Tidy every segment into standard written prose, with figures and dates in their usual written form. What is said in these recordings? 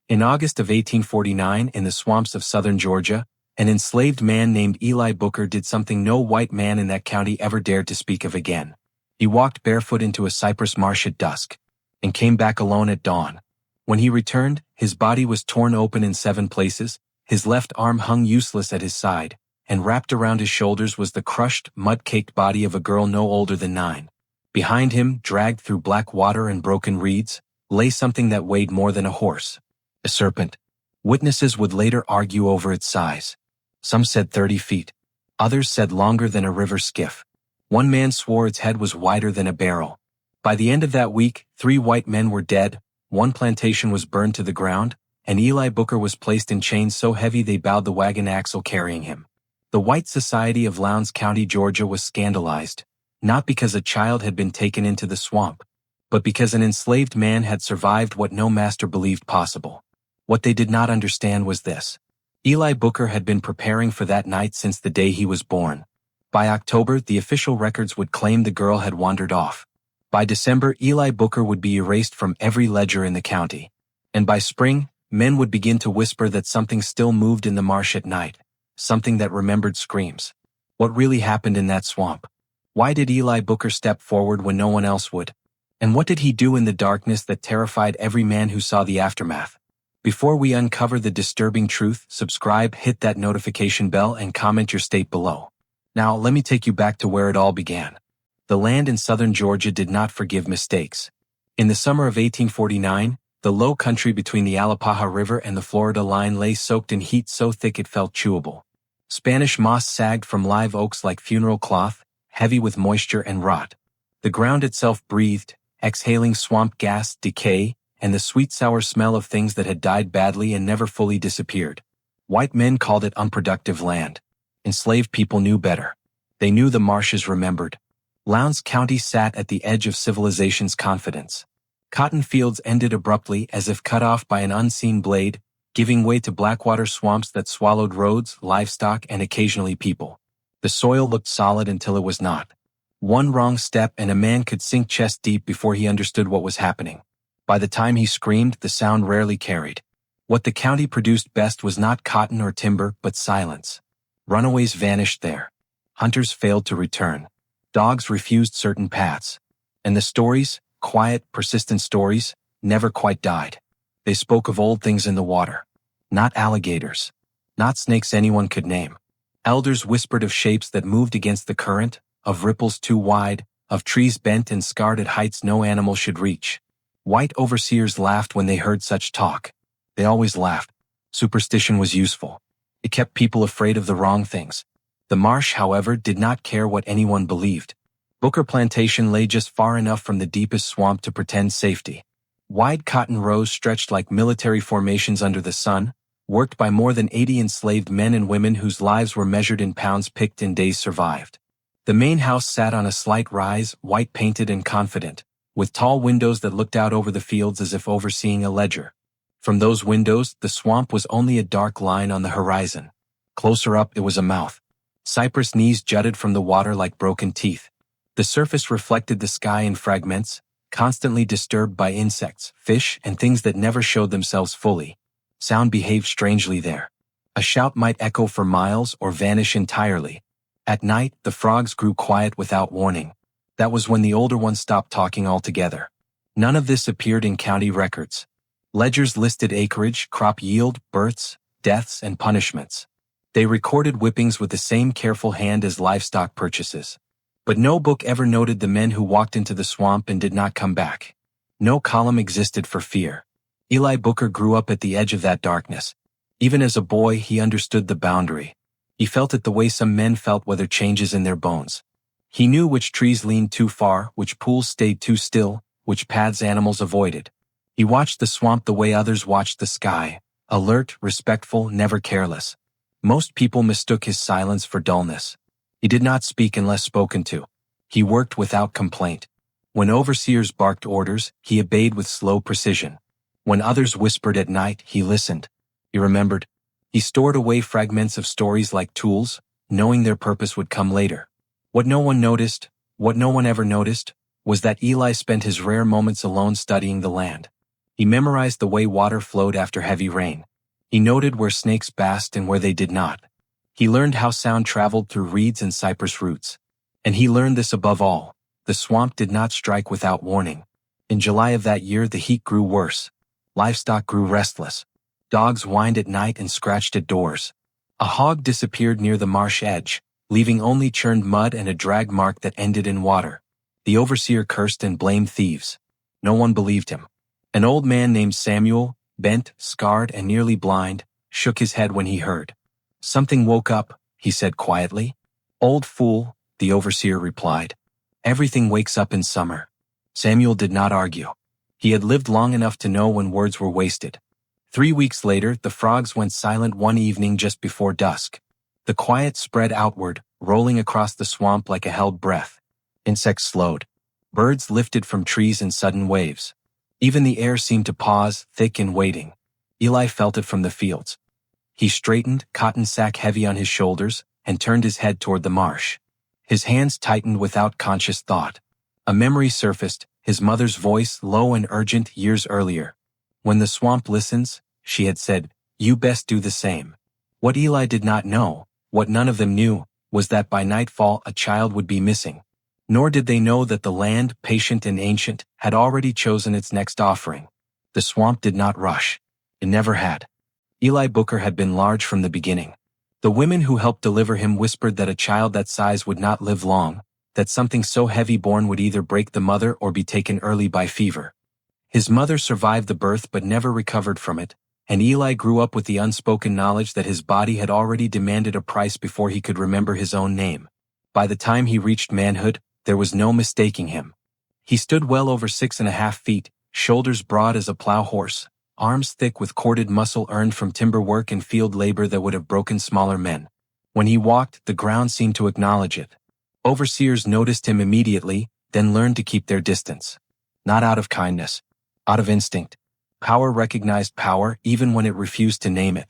In August of 1849, in the swamps of southern Georgia, an enslaved man named Eli Booker did something no white man in that county ever dared to speak of again. He walked barefoot into a cypress marsh at dusk, and came back alone at dawn. When he returned, his body was torn open in 7 places, his left arm hung useless at his side, and wrapped around his shoulders was the crushed, mud-caked body of a girl no older than 9. Behind him, dragged through black water and broken reeds, lay something that weighed more than a horse. A serpent. Witnesses would later argue over its size. Some said 30 feet. Others said longer than a river skiff. One man swore its head was wider than a barrel. By the end of that week, 3 white men were dead, 1 plantation was burned to the ground, and Eli Booker was placed in chains so heavy they bowed the wagon axle carrying him. The white society of Lowndes County, Georgia was scandalized, not because a child had been taken into the swamp, but because an enslaved man had survived what no master believed possible. What they did not understand was this. Eli Booker had been preparing for that night since the day he was born. By October, the official records would claim the girl had wandered off. By December, Eli Booker would be erased from every ledger in the county. And by spring, men would begin to whisper that something still moved in the marsh at night, something that remembered screams. What really happened in that swamp? Why did Eli Booker step forward when no one else would? And what did he do in the darkness that terrified every man who saw the aftermath? Before we uncover the disturbing truth, subscribe, hit that notification bell, and comment your state below. Now, let me take you back to where it all began. The land in southern Georgia did not forgive mistakes. In the summer of 1849, the low country between the Alapaha River and the Florida line lay soaked in heat so thick it felt chewable. Spanish moss sagged from live oaks like funeral cloth, heavy with moisture and rot. The ground itself breathed, exhaling swamp gas, decay, and the sweet-sour smell of things that had died badly and never fully disappeared. White men called it unproductive land. Enslaved people knew better. They knew the marshes remembered. Lowndes County sat at the edge of civilization's confidence. Cotton fields ended abruptly as if cut off by an unseen blade, giving way to blackwater swamps that swallowed roads, livestock, and occasionally people. The soil looked solid until it was not. One wrong step and a man could sink chest deep before he understood what was happening. By the time he screamed, the sound rarely carried. What the county produced best was not cotton or timber, but silence. Runaways vanished there. Hunters failed to return. Dogs refused certain paths. And the stories, quiet, persistent stories, never quite died. They spoke of old things in the water. Not alligators. Not snakes anyone could name. Elders whispered of shapes that moved against the current, of ripples too wide, of trees bent and scarred at heights no animal should reach. White overseers laughed when they heard such talk. They always laughed. Superstition was useful. It kept people afraid of the wrong things. The marsh, however, did not care what anyone believed. Booker Plantation lay just far enough from the deepest swamp to pretend safety. Wide cotton rows stretched like military formations under the sun, worked by more than 80 enslaved men and women whose lives were measured in pounds picked and days survived. The main house sat on a slight rise, white-painted and confident, with tall windows that looked out over the fields as if overseeing a ledger. From those windows, the swamp was only a dark line on the horizon. Closer up, it was a mouth. Cypress knees jutted from the water like broken teeth. The surface reflected the sky in fragments, constantly disturbed by insects, fish, and things that never showed themselves fully. Sound behaved strangely there. A shout might echo for miles or vanish entirely. At night, the frogs grew quiet without warning. That was when the older ones stopped talking altogether. None of this appeared in county records. Ledgers listed acreage, crop yield, births, deaths, and punishments. They recorded whippings with the same careful hand as livestock purchases. But no book ever noted the men who walked into the swamp and did not come back. No column existed for fear. Eli Booker grew up at the edge of that darkness. Even as a boy, he understood the boundary. He felt it the way some men felt weather changes in their bones. He knew which trees leaned too far, which pools stayed too still, which paths animals avoided. He watched the swamp the way others watched the sky, alert, respectful, never careless. Most people mistook his silence for dullness. He did not speak unless spoken to. He worked without complaint. When overseers barked orders, he obeyed with slow precision. When others whispered at night, he listened. He remembered. He stored away fragments of stories like tools, knowing their purpose would come later. What no one noticed, what no one ever noticed, was that Eli spent his rare moments alone studying the land. He memorized the way water flowed after heavy rain. He noted where snakes basked and where they did not. He learned how sound traveled through reeds and cypress roots. And he learned this above all: the swamp did not strike without warning. In July of that year, the heat grew worse. Livestock grew restless. Dogs whined at night and scratched at doors. A hog disappeared near the marsh edge, leaving only churned mud and a drag mark that ended in water. The overseer cursed and blamed thieves. No one believed him. An old man named Samuel, bent, scarred, and nearly blind, shook his head when he heard. "Something woke up," he said quietly. "Old fool," the overseer replied. "Everything wakes up in summer." Samuel did not argue. He had lived long enough to know when words were wasted. 3 weeks later, the frogs went silent one evening just before dusk. The quiet spread outward, rolling across the swamp like a held breath. Insects slowed. Birds lifted from trees in sudden waves. Even the air seemed to pause, thick and waiting. Eli felt it from the fields. He straightened, cotton sack heavy on his shoulders, and turned his head toward the marsh. His hands tightened without conscious thought. A memory surfaced, his mother's voice, low and urgent, years earlier. "When the swamp listens," she had said, "you best do the same." What Eli did not know, what none of them knew, was that by nightfall a child would be missing. Nor did they know that the land, patient and ancient, had already chosen its next offering. The swamp did not rush. It never had. Eli Booker had been large from the beginning. The women who helped deliver him whispered that a child that size would not live long, that something so heavy born would either break the mother or be taken early by fever. His mother survived the birth but never recovered from it, and Eli grew up with the unspoken knowledge that his body had already demanded a price before he could remember his own name. By the time he reached manhood, there was no mistaking him. He stood well over 6.5 feet, shoulders broad as a plow horse, arms thick with corded muscle earned from timber work and field labor that would have broken smaller men. When he walked, the ground seemed to acknowledge it. Overseers noticed him immediately, then learned to keep their distance. Not out of kindness, out of instinct. Power recognized power even when it refused to name it.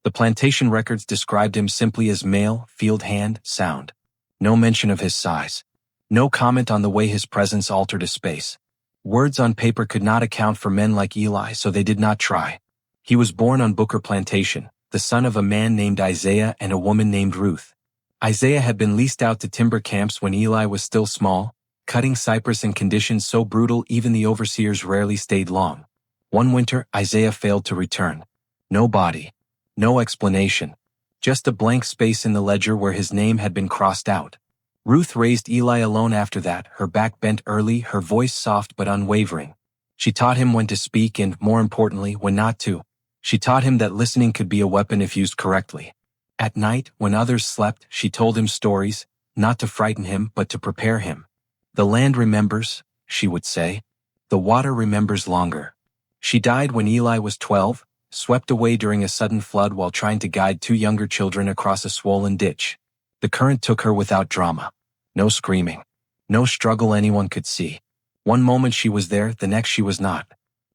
The plantation records described him simply as male, field hand, sound. No mention of his size. No comment on the way his presence altered a space. Words on paper could not account for men like Eli, so they did not try. He was born on Booker Plantation, the son of a man named Isaiah and a woman named Ruth. Isaiah had been leased out to timber camps when Eli was still small, cutting cypress in conditions so brutal even the overseers rarely stayed long. One winter, Isaiah failed to return. No body. No explanation. Just a blank space in the ledger where his name had been crossed out. Ruth raised Eli alone after that, her back bent early, her voice soft but unwavering. She taught him when to speak and, more importantly, when not to. She taught him that listening could be a weapon if used correctly. At night, when others slept, she told him stories, not to frighten him but to prepare him. "The land remembers," she would say. "The water remembers longer." She died when Eli was 12, swept away during a sudden flood while trying to guide 2 younger children across a swollen ditch. The current took her without drama. No screaming. No struggle anyone could see. One moment she was there, the next she was not.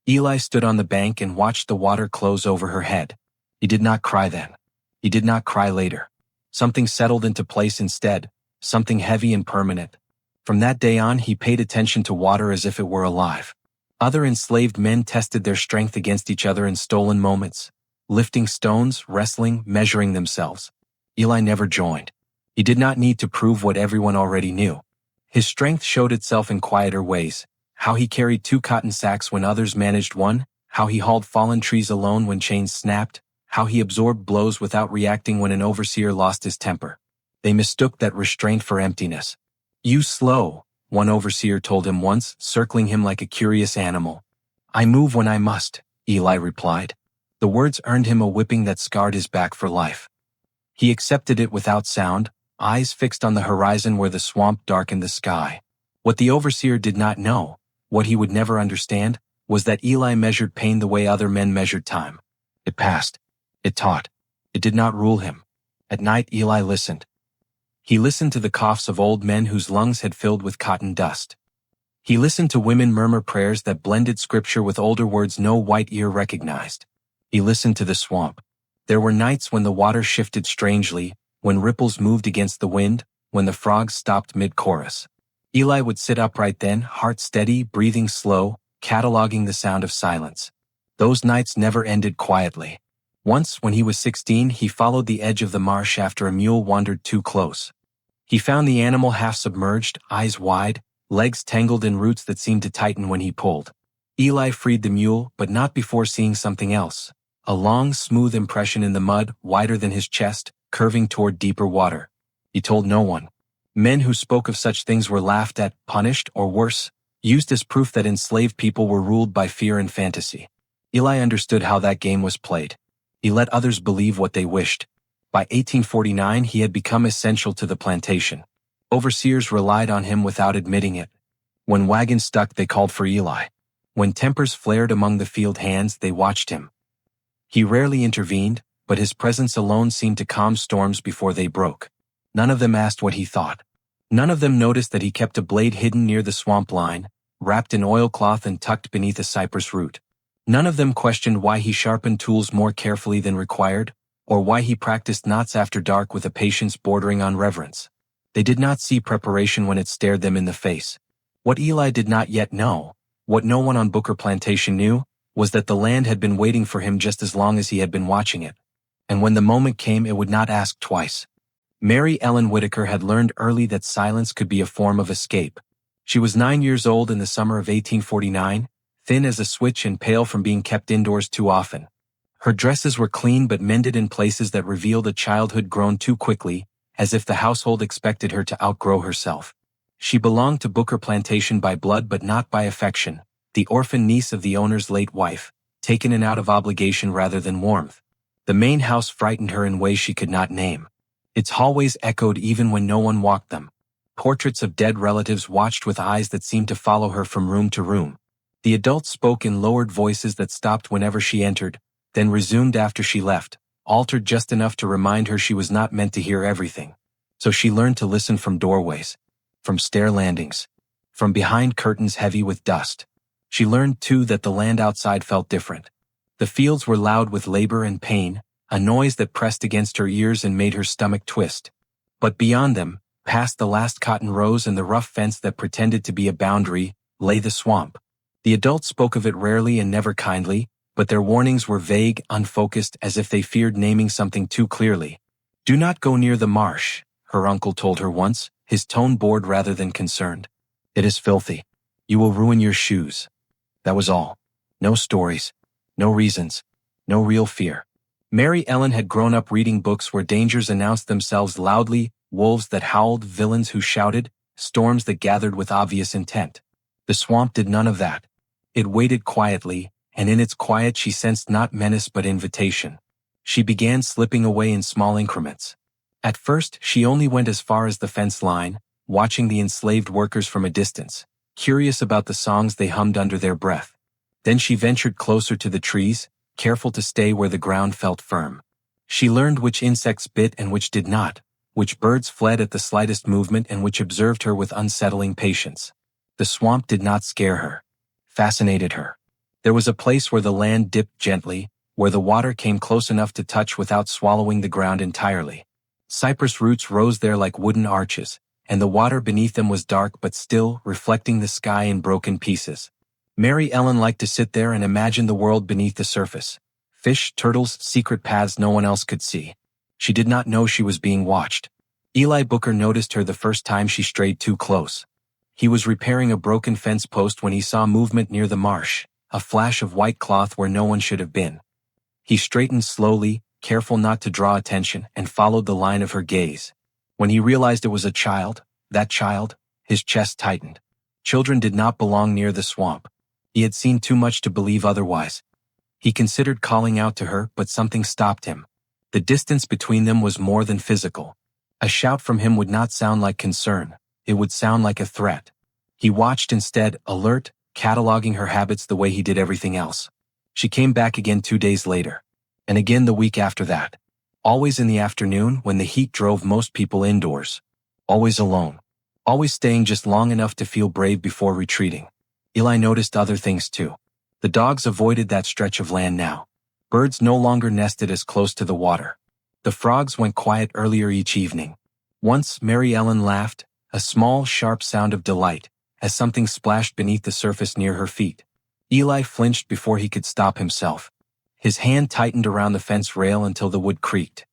Eli stood on the bank and watched the water close over her head. He did not cry then. He did not cry later. Something settled into place instead, something heavy and permanent. From that day on, he paid attention to water as if it were alive. Other enslaved men tested their strength against each other in stolen moments, lifting stones, wrestling, measuring themselves. Eli never joined. He did not need to prove what everyone already knew. His strength showed itself in quieter ways: how he carried 2 cotton sacks when others managed one, how he hauled fallen trees alone when chains snapped, how he absorbed blows without reacting when an overseer lost his temper. They mistook that restraint for emptiness. "You slow," one overseer told him once, circling him like a curious animal. "I move when I must," Eli replied. The words earned him a whipping that scarred his back for life. He accepted it without sound, eyes fixed on the horizon where the swamp darkened the sky. What the overseer did not know, what he would never understand, was that Eli measured pain the way other men measured time. It passed. It taught. It did not rule him. At night Eli listened. He listened to the coughs of old men whose lungs had filled with cotton dust. He listened to women murmur prayers that blended scripture with older words no white ear recognized. He listened to the swamp. There were nights when the water shifted strangely, when ripples moved against the wind, when the frogs stopped mid-chorus. Eli would sit upright then, heart steady, breathing slow, cataloging the sound of silence. Those nights never ended quietly. Once, when he was 16, he followed the edge of the marsh after a mule wandered too close. He found the animal half submerged, eyes wide, legs tangled in roots that seemed to tighten when he pulled. Eli freed the mule, but not before seeing something else. A long, smooth impression in the mud, wider than his chest, curving toward deeper water. He told no one. Men who spoke of such things were laughed at, punished, or worse, used as proof that enslaved people were ruled by fear and fantasy. Eli understood how that game was played. He let others believe what they wished. By 1849, he had become essential to the plantation. Overseers relied on him without admitting it. When wagons stuck, they called for Eli. When tempers flared among the field hands, they watched him. He rarely intervened, but his presence alone seemed to calm storms before they broke. None of them asked what he thought. None of them noticed that he kept a blade hidden near the swamp line, wrapped in oilcloth and tucked beneath a cypress root. None of them questioned why he sharpened tools more carefully than required, or why he practiced knots after dark with a patience bordering on reverence. They did not see preparation when it stared them in the face. What Eli did not yet know, what no one on Booker Plantation knew, was that the land had been waiting for him just as long as he had been watching it. And when the moment came, it would not ask twice. Mary Ellen Whitaker had learned early that silence could be a form of escape. She was 9 years old in the summer of 1849, thin as a switch and pale from being kept indoors too often. Her dresses were clean but mended in places that revealed a childhood grown too quickly, as if the household expected her to outgrow herself. She belonged to Booker Plantation by blood but not by affection, the orphan niece of the owner's late wife, taken in out of obligation rather than warmth. The main house frightened her in ways she could not name. Its hallways echoed even when no one walked them. Portraits of dead relatives watched with eyes that seemed to follow her from room to room. The adults spoke in lowered voices that stopped whenever she entered, then resumed after she left, altered just enough to remind her she was not meant to hear everything. So she learned to listen from doorways, from stair landings, from behind curtains heavy with dust. She learned, too, that the land outside felt different. The fields were loud with labor and pain, a noise that pressed against her ears and made her stomach twist. But beyond them, past the last cotton rows and the rough fence that pretended to be a boundary, lay the swamp. The adults spoke of it rarely and never kindly, but their warnings were vague, unfocused, as if they feared naming something too clearly. "Do not go near the marsh," her uncle told her once, his tone bored rather than concerned. "It is filthy. You will ruin your shoes." That was all. No stories. No reasons. No real fear. Mary Ellen had grown up reading books where dangers announced themselves loudly, wolves that howled, villains who shouted, storms that gathered with obvious intent. The swamp did none of that. It waited quietly, and in its quiet she sensed not menace but invitation. She began slipping away in small increments. At first, she only went as far as the fence line, watching the enslaved workers from a distance, curious about the songs they hummed under their breath. Then she ventured closer to the trees, careful to stay where the ground felt firm. She learned which insects bit and which did not, which birds fled at the slightest movement and which observed her with unsettling patience. The swamp did not scare her, fascinated her. There was a place where the land dipped gently, where the water came close enough to touch without swallowing the ground entirely. Cypress roots rose there like wooden arches, and the water beneath them was dark but still, reflecting the sky in broken pieces. Mary Ellen liked to sit there and imagine the world beneath the surface. Fish, turtles, secret paths no one else could see. She did not know she was being watched. Eli Booker noticed her the first time she strayed too close. He was repairing a broken fence post when he saw movement near the marsh, a flash of white cloth where no one should have been. He straightened slowly, careful not to draw attention, and followed the line of her gaze. When he realized it was a child, that child, his chest tightened. Children did not belong near the swamp. He had seen too much to believe otherwise. He considered calling out to her, but something stopped him. The distance between them was more than physical. A shout from him would not sound like concern. It would sound like a threat. He watched instead, alert, cataloging her habits the way he did everything else. She came back again 2 days later. And again the week after that. Always in the afternoon when the heat drove most people indoors. Always alone. Always staying just long enough to feel brave before retreating. Eli noticed other things too. The dogs avoided that stretch of land now. Birds no longer nested as close to the water. The frogs went quiet earlier each evening. Once Mary Ellen laughed, a small, sharp sound of delight, as something splashed beneath the surface near her feet. Eli flinched before he could stop himself. His hand tightened around the fence rail until the wood creaked.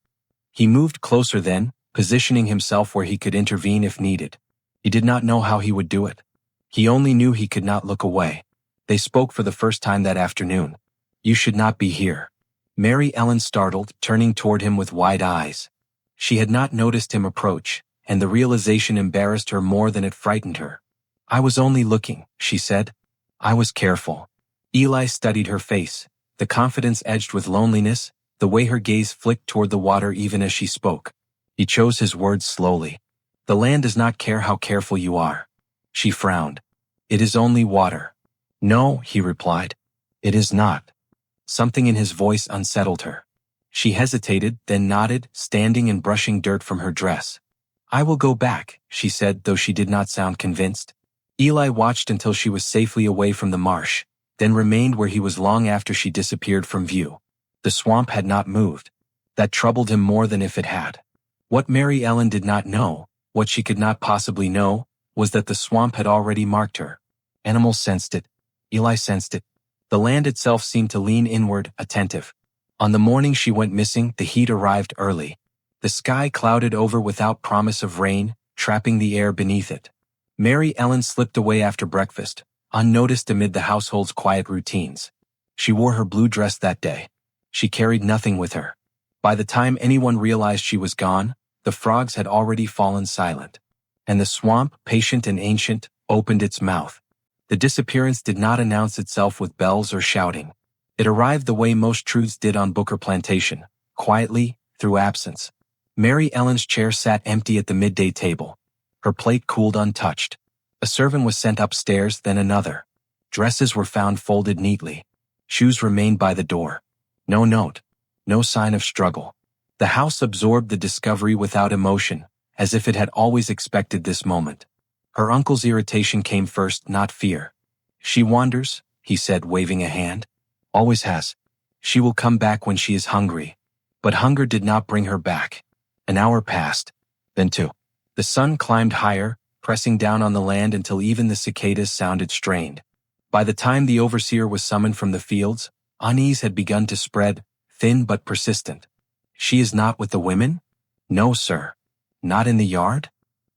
He moved closer then, positioning himself where he could intervene if needed. He did not know how he would do it. He only knew he could not look away. They spoke for the first time that afternoon. "You should not be here." Mary Ellen startled, turning toward him with wide eyes. She had not noticed him approach, and the realization embarrassed her more than it frightened her. "I was only looking," she said. "I was careful." Eli studied her face, the confidence edged with loneliness, the way her gaze flicked toward the water even as she spoke. He chose his words slowly. "The land does not care how careful you are." She frowned. "It is only water." "No," he replied. "It is not." Something in his voice unsettled her. She hesitated, then nodded, standing and brushing dirt from her dress. "I will go back," she said, though she did not sound convinced. Eli watched until she was safely away from the marsh, then remained where he was long after she disappeared from view. The swamp had not moved. That troubled him more than if it had. What Mary Ellen did not know, what she could not possibly know, was that the swamp had already marked her. Animals sensed it. Eli sensed it. The land itself seemed to lean inward, attentive. On the morning she went missing, the heat arrived early. The sky clouded over without promise of rain, trapping the air beneath it. Mary Ellen slipped away after breakfast, unnoticed amid the household's quiet routines. She wore her blue dress that day. She carried nothing with her. By the time anyone realized she was gone, the frogs had already fallen silent. And the swamp, patient and ancient, opened its mouth. The disappearance did not announce itself with bells or shouting. It arrived the way most truths did on Booker Plantation, quietly, through absence. Mary Ellen's chair sat empty at the midday table. Her plate cooled untouched. A servant was sent upstairs, then another. Dresses were found folded neatly. Shoes remained by the door. No note. No sign of struggle. The house absorbed the discovery without emotion, as if it had always expected this moment. Her uncle's irritation came first, not fear. "She wanders," he said, waving a hand. "Always has. She will come back when she is hungry." But hunger did not bring her back. An hour passed. Then two. The sun climbed higher, pressing down on the land until even the cicadas sounded strained. By the time the overseer was summoned from the fields, unease had begun to spread, thin but persistent. "She is not with the women?" "No, sir." "Not in the yard?"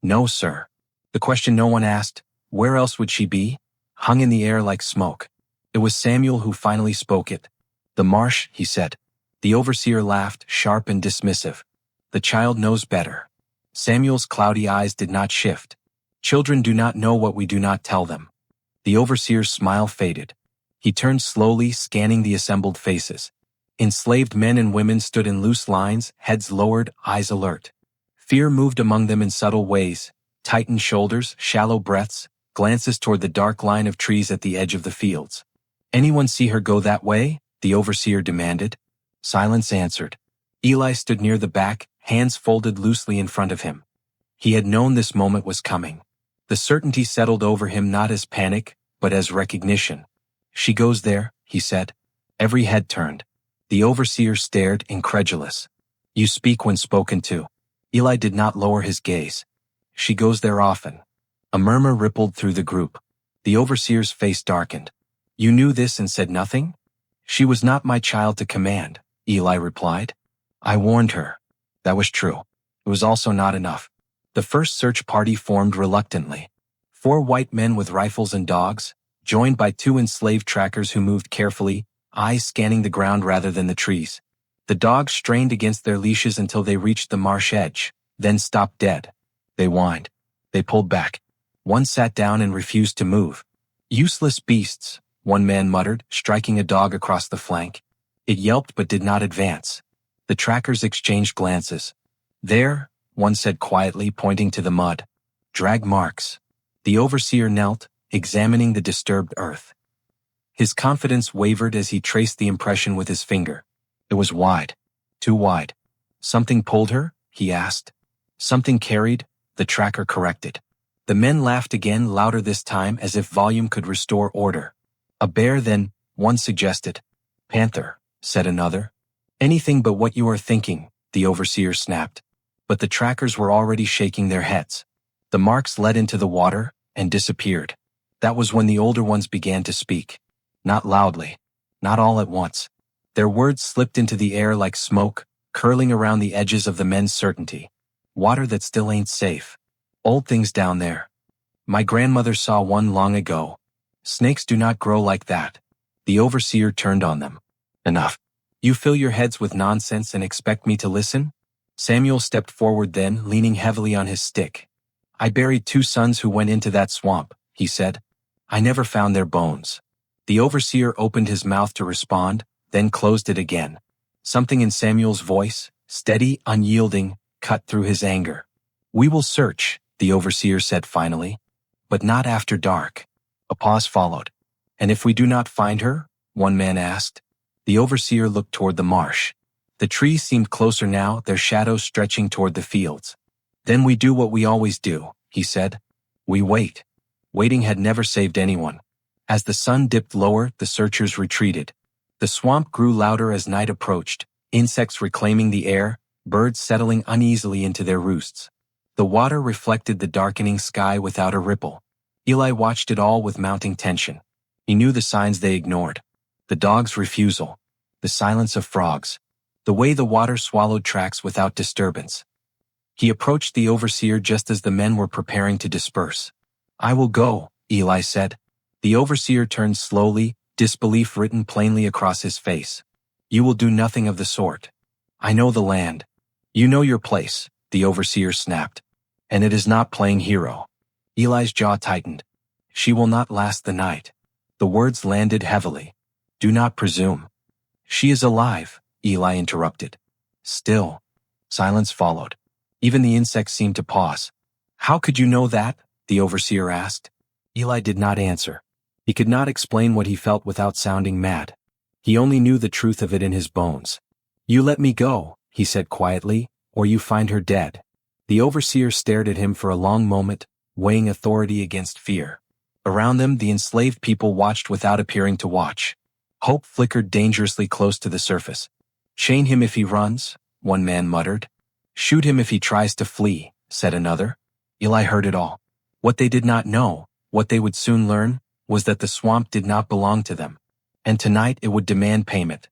"No, sir." The question no one asked, where else would she be, hung in the air like smoke. It was Samuel who finally spoke it. "The marsh," he said. The overseer laughed, sharp and dismissive. "The child knows better." Samuel's cloudy eyes did not shift. "Children do not know what we do not tell them." The overseer's smile faded. He turned slowly, scanning the assembled faces. Enslaved men and women stood in loose lines, heads lowered, eyes alert. Fear moved among them in subtle ways. Tightened shoulders, shallow breaths, glances toward the dark line of trees at the edge of the fields. "Anyone see her go that way?" the overseer demanded. Silence answered. Eli stood near the back, hands folded loosely in front of him. He had known this moment was coming. The certainty settled over him not as panic, but as recognition. "She goes there," he said. Every head turned. The overseer stared, incredulous. "You speak when spoken to." Eli did not lower his gaze. "She goes there often." A murmur rippled through the group. The overseer's face darkened. "You knew this and said nothing?" "She was not my child to command," Eli replied. "I warned her." That was true. It was also not enough. The first search party formed reluctantly. 4 white men with rifles and dogs, joined by 2 enslaved trackers who moved carefully, eyes scanning the ground rather than the trees. The dogs strained against their leashes until they reached the marsh edge, then stopped dead. They whined. They pulled back. One sat down and refused to move. "Useless beasts," one man muttered, striking a dog across the flank. It yelped but did not advance. The trackers exchanged glances. "There," one said quietly, pointing to the mud. "Drag marks." The overseer knelt, examining the disturbed earth. His confidence wavered as he traced the impression with his finger. It was wide. Too wide. "Something pulled her?" he asked. "Something carried," the tracker corrected. The men laughed again, louder this time, as if volume could restore order. "A bear then," one suggested. "Panther," said another. "Anything but what you are thinking," the overseer snapped. But the trackers were already shaking their heads. The marks led into the water and disappeared. That was when the older ones began to speak. Not loudly. Not all at once. Their words slipped into the air like smoke, curling around the edges of the men's certainty. Water that still ain't safe. Old things down there. My grandmother saw one long ago. Snakes do not grow like that. The overseer turned on them. Enough. You fill your heads with nonsense and expect me to listen? Samuel stepped forward then, leaning heavily on his stick. I buried 2 sons who went into that swamp, he said. I never found their bones. The overseer opened his mouth to respond, then closed it again. Something in Samuel's voice, steady, unyielding, cut through his anger. We will search, the overseer said finally. But not after dark. A pause followed. And if we do not find her? One man asked. The overseer looked toward the marsh. The trees seemed closer now, their shadows stretching toward the fields. Then we do what we always do, he said. We wait. Waiting had never saved anyone. As the sun dipped lower, the searchers retreated. The swamp grew louder as night approached, insects reclaiming the air, birds settling uneasily into their roosts. The water reflected the darkening sky without a ripple. Eli watched it all with mounting tension. He knew the signs they ignored. The dog's refusal. The silence of frogs. The way the water swallowed tracks without disturbance. He approached the overseer just as the men were preparing to disperse. I will go, Eli said. The overseer turned slowly, disbelief written plainly across his face. You will do nothing of the sort. I know the land. You know your place, the overseer snapped. And it is not playing hero. Eli's jaw tightened. She will not last the night. The words landed heavily. Do not presume. She is alive, Eli interrupted. Still. Silence followed. Even the insects seemed to pause. How could you know that? The overseer asked. Eli did not answer. He could not explain what he felt without sounding mad. He only knew the truth of it in his bones. You let me go, he said quietly, or you find her dead. The overseer stared at him for a long moment, weighing authority against fear. Around them, the enslaved people watched without appearing to watch. Hope flickered dangerously close to the surface. Chain him if he runs, one man muttered. Shoot him if he tries to flee, said another. Eli heard it all. What they did not know, what they would soon learn, was that the swamp did not belong to them. And tonight it would demand payment.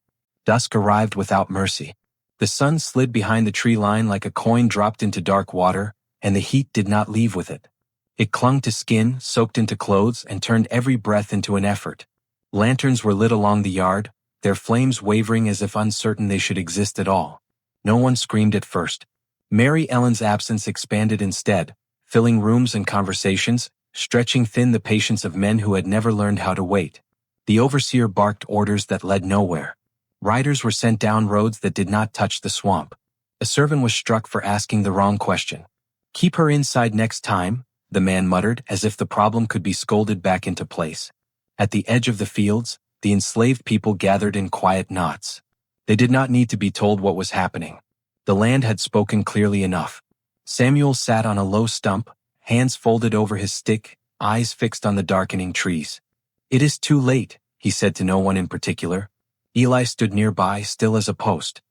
Dusk arrived without mercy. The sun slid behind the tree line like a coin dropped into dark water, and the heat did not leave with it. It clung to skin, soaked into clothes, and turned every breath into an effort. Lanterns were lit along the yard, their flames wavering as if uncertain they should exist at all. No one screamed at first. Mary Ellen's absence expanded instead, filling rooms and conversations, stretching thin the patience of men who had never learned how to wait. The overseer barked orders that led nowhere. Riders were sent down roads that did not touch the swamp. A servant was struck for asking the wrong question. Keep her inside next time, the man muttered, as if the problem could be scolded back into place. At the edge of the fields, the enslaved people gathered in quiet knots. They did not need to be told what was happening. The land had spoken clearly enough. Samuel sat on a low stump, hands folded over his stick, eyes fixed on the darkening trees. It is too late, he said to no one in particular. Eli stood nearby, still as a post.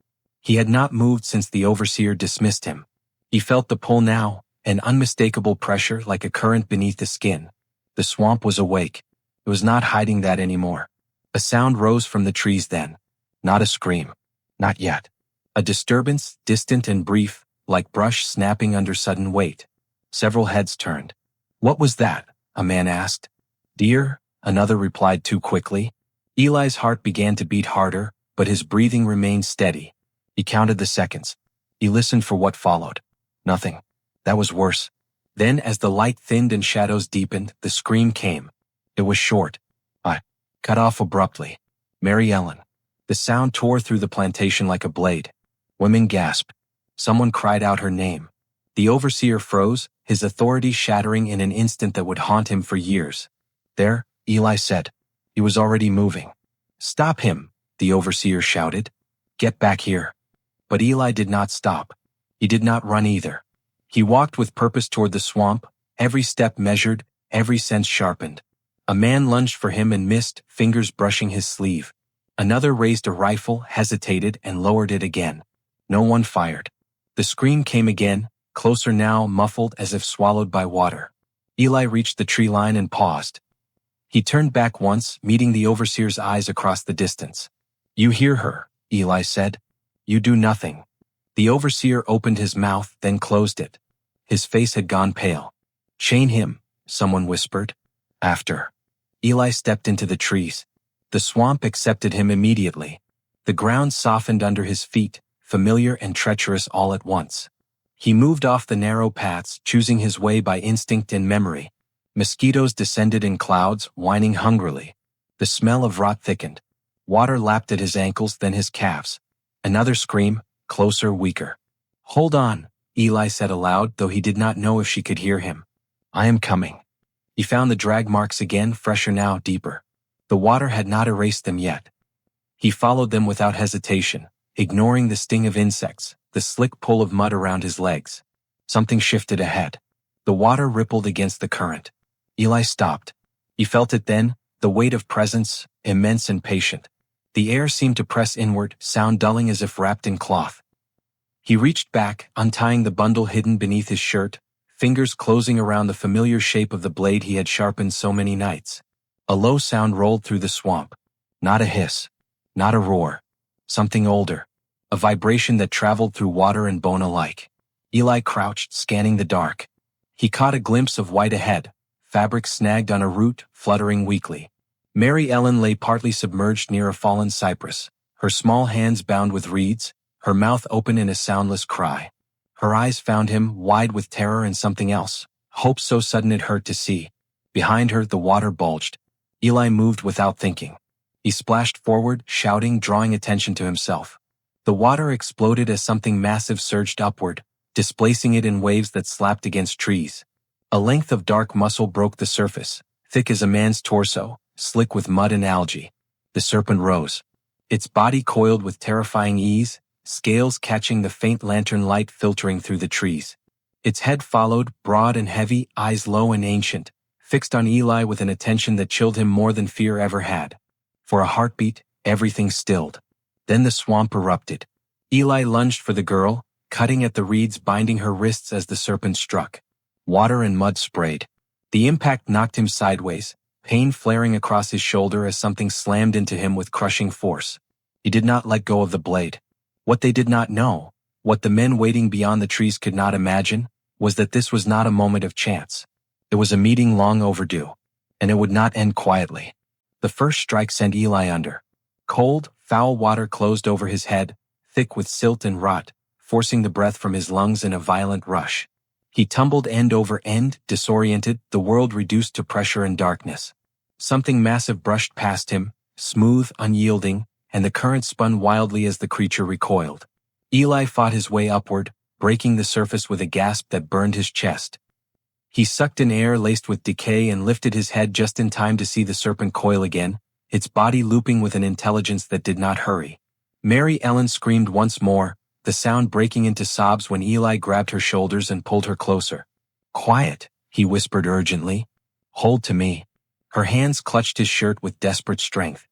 He had not moved since the overseer dismissed him. He felt the pull now, an unmistakable pressure like a current beneath the skin. The swamp was awake. It was not hiding that anymore. A sound rose from the trees then. Not a scream. Not yet. A disturbance, distant and brief, like brush snapping under sudden weight. Several heads turned. What was that? A man asked. Deer, another replied too quickly. Eli's heart began to beat harder, but his breathing remained steady. He counted the seconds. He listened for what followed. Nothing. That was worse. Then, as the light thinned and shadows deepened, the scream came. It was short. Cut off abruptly. Mary Ellen. The sound tore through the plantation like a blade. Women gasped. Someone cried out her name. The overseer froze, his authority shattering in an instant that would haunt him for years. There, Eli said. He was already moving. Stop him, the overseer shouted. Get back here. But Eli did not stop. He did not run either. He walked with purpose toward the swamp, every step measured, every sense sharpened. A man lunged for him and missed, fingers brushing his sleeve. Another raised a rifle, hesitated, and lowered it again. No one fired. The scream came again, closer now, muffled as if swallowed by water. Eli reached the tree line and paused. He turned back once, meeting the overseer's eyes across the distance. "You hear her," Eli said. "You do nothing." The overseer opened his mouth, then closed it. His face had gone pale. "Chain him," someone whispered. "After." Eli stepped into the trees. The swamp accepted him immediately. The ground softened under his feet, familiar and treacherous all at once. He moved off the narrow paths, choosing his way by instinct and memory. Mosquitoes descended in clouds, whining hungrily. The smell of rot thickened. Water lapped at his ankles, then his calves. Another scream, closer, weaker. "Hold on," Eli said aloud, though he did not know if she could hear him. "I am coming." He found the drag marks again, fresher now, deeper. The water had not erased them yet. He followed them without hesitation, ignoring the sting of insects, the slick pull of mud around his legs. Something shifted ahead. The water rippled against the current. Eli stopped. He felt it then, the weight of presence, immense and patient. The air seemed to press inward, sound dulling as if wrapped in cloth. He reached back, untying the bundle hidden beneath his shirt, fingers closing around the familiar shape of the blade he had sharpened so many nights. A low sound rolled through the swamp. Not a hiss. Not a roar. Something older. A vibration that traveled through water and bone alike. Eli crouched, scanning the dark. He caught a glimpse of white ahead, fabric snagged on a root, fluttering weakly. Mary Ellen lay partly submerged near a fallen cypress, her small hands bound with reeds, her mouth open in a soundless cry. Her eyes found him, wide with terror and something else, hope so sudden it hurt to see. Behind her, the water bulged. Eli moved without thinking. He splashed forward, shouting, drawing attention to himself. The water exploded as something massive surged upward, displacing it in waves that slapped against trees. A length of dark muscle broke the surface, thick as a man's torso, slick with mud and algae. The serpent rose. Its body coiled with terrifying ease, scales catching the faint lantern light filtering through the trees. Its head followed, broad and heavy, eyes low and ancient, fixed on Eli with an attention that chilled him more than fear ever had. For a heartbeat, everything stilled. Then the swamp erupted. Eli lunged for the girl, cutting at the reeds binding her wrists as the serpent struck. Water and mud sprayed. The impact knocked him sideways, pain flaring across his shoulder as something slammed into him with crushing force. He did not let go of the blade. What they did not know, what the men waiting beyond the trees could not imagine, was that this was not a moment of chance. It was a meeting long overdue, and it would not end quietly. The first strike sent Eli under. Cold, foul water closed over his head, thick with silt and rot, forcing the breath from his lungs in a violent rush. He tumbled end over end, disoriented, the world reduced to pressure and darkness. Something massive brushed past him, smooth, unyielding, and the current spun wildly as the creature recoiled. Eli fought his way upward, breaking the surface with a gasp that burned his chest. He sucked in air laced with decay and lifted his head just in time to see the serpent coil again, its body looping with an intelligence that did not hurry. Mary Ellen screamed once more, the sound breaking into sobs when Eli grabbed her shoulders and pulled her closer. "Quiet," he whispered urgently. "Hold to me." Her hands clutched his shirt with desperate strength.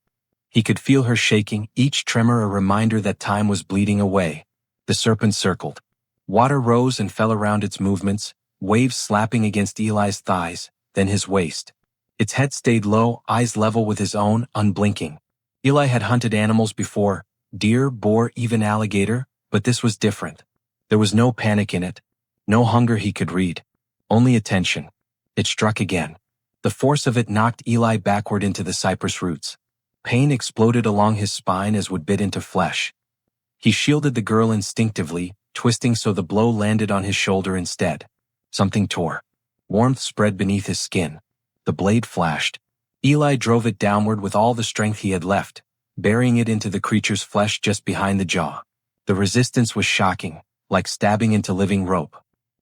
He could feel her shaking, each tremor a reminder that time was bleeding away. The serpent circled. Water rose and fell around its movements, waves slapping against Eli's thighs, then his waist. Its head stayed low, eyes level with his own, unblinking. Eli had hunted animals before, deer, boar, even alligator, but this was different. There was no panic in it, no hunger he could read, only attention. It struck again. The force of it knocked Eli backward into the cypress roots. Pain exploded along his spine as would bit into flesh. He shielded the girl instinctively, twisting so the blow landed on his shoulder instead. Something tore. Warmth spread beneath his skin. The blade flashed. Eli drove it downward with all the strength he had left, burying it into the creature's flesh just behind the jaw. The resistance was shocking, like stabbing into living rope.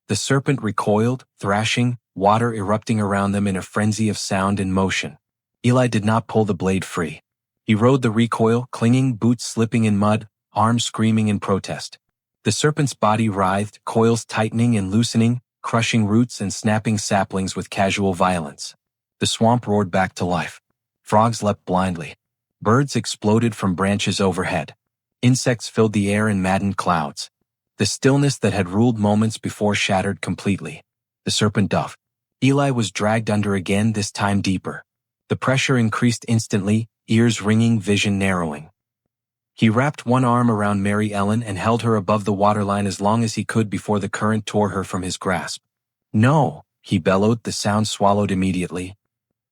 The serpent recoiled, thrashing, water erupting around them in a frenzy of sound and motion. Eli did not pull the blade free. He rode the recoil, clinging, boots slipping in mud, arms screaming in protest. The serpent's body writhed, coils tightening and loosening, crushing roots and snapping saplings with casual violence. The swamp roared back to life. Frogs leapt blindly. Birds exploded from branches overhead. Insects filled the air in maddened clouds. The stillness that had ruled moments before shattered completely. The serpent dove. Eli was dragged under again, this time deeper. The pressure increased instantly, ears ringing, vision narrowing. He wrapped one arm around Mary Ellen and held her above the waterline as long as he could before the current tore her from his grasp. "No," he bellowed, the sound swallowed immediately.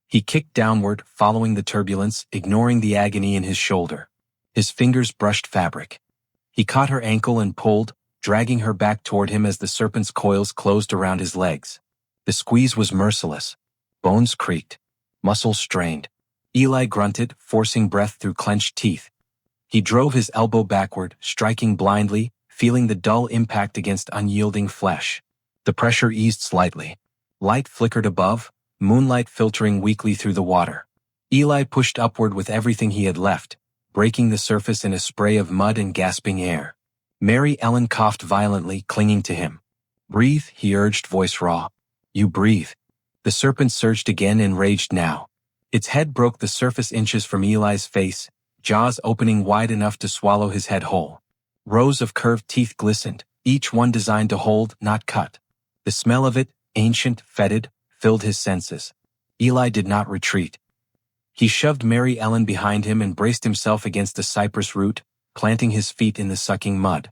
He kicked downward, following the turbulence, ignoring the agony in his shoulder. His fingers brushed fabric. He caught her ankle and pulled, dragging her back toward him as the serpent's coils closed around his legs. The squeeze was merciless. Bones creaked. Muscles strained. Eli grunted, forcing breath through clenched teeth. He drove his elbow backward, striking blindly, feeling the dull impact against unyielding flesh. The pressure eased slightly. Light flickered above, moonlight filtering weakly through the water. Eli pushed upward with everything he had left, breaking the surface in a spray of mud and gasping air. Mary Ellen coughed violently, clinging to him. "Breathe," he urged, voice raw. "You breathe." The serpent surged again, enraged now. Its head broke the surface inches from Eli's face, jaws opening wide enough to swallow his head whole. Rows of curved teeth glistened, each one designed to hold, not cut. The smell of it, ancient, fetid, filled his senses. Eli did not retreat. He shoved Mary Ellen behind him and braced himself against a cypress root, planting his feet in the sucking mud.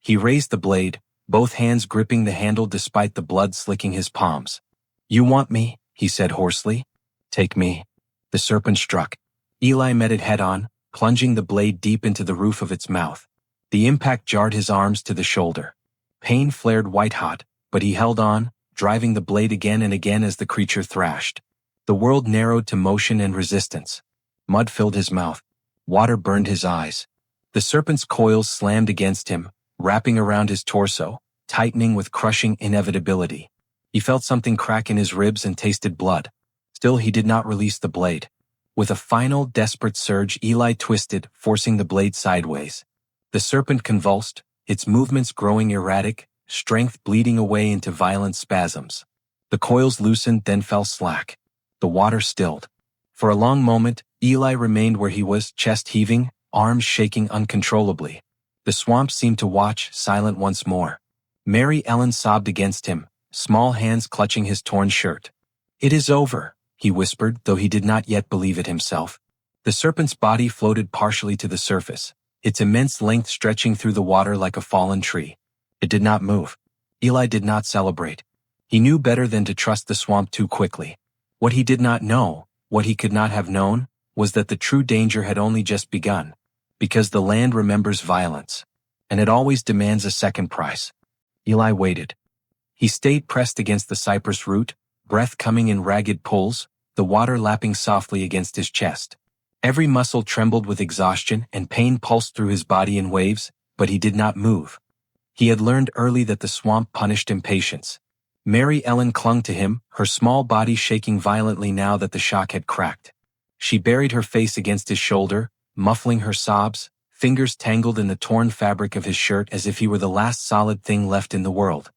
He raised the blade, both hands gripping the handle despite the blood slicking his palms. "You want me?" he said hoarsely. "Take me." The serpent struck. Eli met it head-on, plunging the blade deep into the roof of its mouth. The impact jarred his arms to the shoulder. Pain flared white-hot, but he held on, driving the blade again and again as the creature thrashed. The world narrowed to motion and resistance. Mud filled his mouth. Water burned his eyes. The serpent's coils slammed against him, wrapping around his torso, tightening with crushing inevitability. He felt something crack in his ribs and tasted blood. Still, he did not release the blade. With a final, desperate surge, Eli twisted, forcing the blade sideways. The serpent convulsed, its movements growing erratic, strength bleeding away into violent spasms. The coils loosened, then fell slack. The water stilled. For a long moment, Eli remained where he was, chest heaving, arms shaking uncontrollably. The swamp seemed to watch, silent once more. Mary Ellen sobbed against him, small hands clutching his torn shirt. "It is over," he whispered, though he did not yet believe it himself. The serpent's body floated partially to the surface, its immense length stretching through the water like a fallen tree. It did not move. Eli did not celebrate. He knew better than to trust the swamp too quickly. What he did not know, what he could not have known, was that the true danger had only just begun. Because the land remembers violence. And it always demands a second price. Eli waited. He stayed pressed against the cypress root, breath coming in ragged pulls, the water lapping softly against his chest. Every muscle trembled with exhaustion and pain pulsed through his body in waves, but he did not move. He had learned early that the swamp punished impatience. Mary Ellen clung to him, her small body shaking violently now that the shock had cracked. She buried her face against his shoulder, muffling her sobs, fingers tangled in the torn fabric of his shirt as if he were the last solid thing left in the world.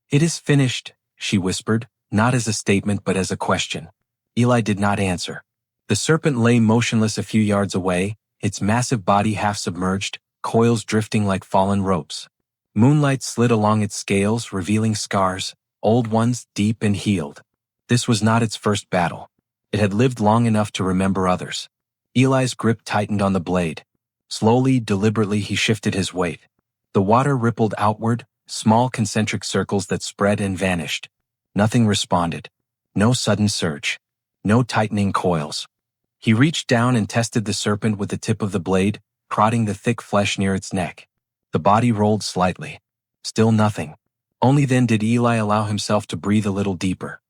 "It is finished," she whispered, not as a statement but as a question. Eli did not answer. The serpent lay motionless a few yards away, its massive body half submerged, coils drifting like fallen ropes. Moonlight slid along its scales, revealing scars, old ones, deep and healed. This was not its first battle. It had lived long enough to remember others. Eli's grip tightened on the blade. Slowly, deliberately, he shifted his weight. The water rippled outward, small concentric circles that spread and vanished. Nothing responded. No sudden surge. No tightening coils. He reached down and tested the serpent with the tip of the blade, prodding the thick flesh near its neck. The body rolled slightly. Still nothing. Only then did Eli allow himself to breathe a little deeper.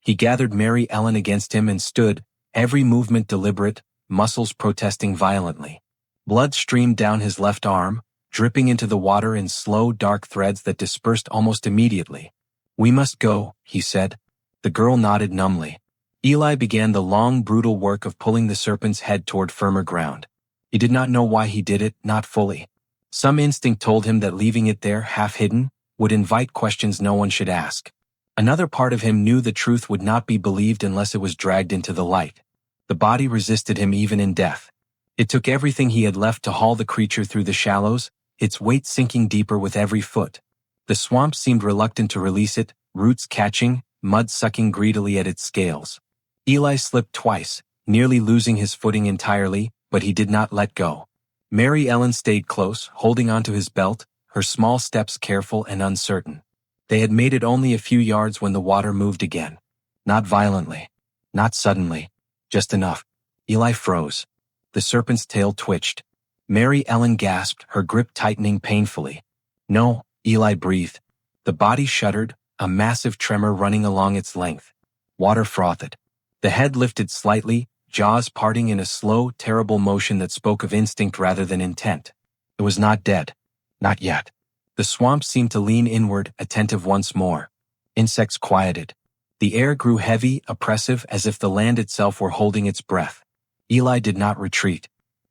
He gathered Mary Ellen against him and stood, every movement deliberate, muscles protesting violently. Blood streamed down his left arm, dripping into the water in slow, dark threads that dispersed almost immediately. "We must go," he said. The girl nodded numbly. Eli began the long, brutal work of pulling the serpent's head toward firmer ground. He did not know why he did it, not fully. Some instinct told him that leaving it there, half-hidden, would invite questions no one should ask. Another part of him knew the truth would not be believed unless it was dragged into the light. The body resisted him even in death. It took everything he had left to haul the creature through the shallows, its weight sinking deeper with every foot. The swamp seemed reluctant to release it, roots catching, mud sucking greedily at its scales. Eli slipped twice, nearly losing his footing entirely, but he did not let go. Mary Ellen stayed close, holding onto his belt, her small steps careful and uncertain. They had made it only a few yards when the water moved again. Not violently. Not suddenly. Just enough. Eli froze. The serpent's tail twitched. Mary Ellen gasped, her grip tightening painfully. No, Eli breathed. The body shuddered, a massive tremor running along its length. Water frothed. The head lifted slightly, jaws parting in a slow, terrible motion that spoke of instinct rather than intent. It was not dead. Not yet. The swamp seemed to lean inward, attentive once more. Insects quieted. The air grew heavy, oppressive, as if the land itself were holding its breath. Eli did not retreat.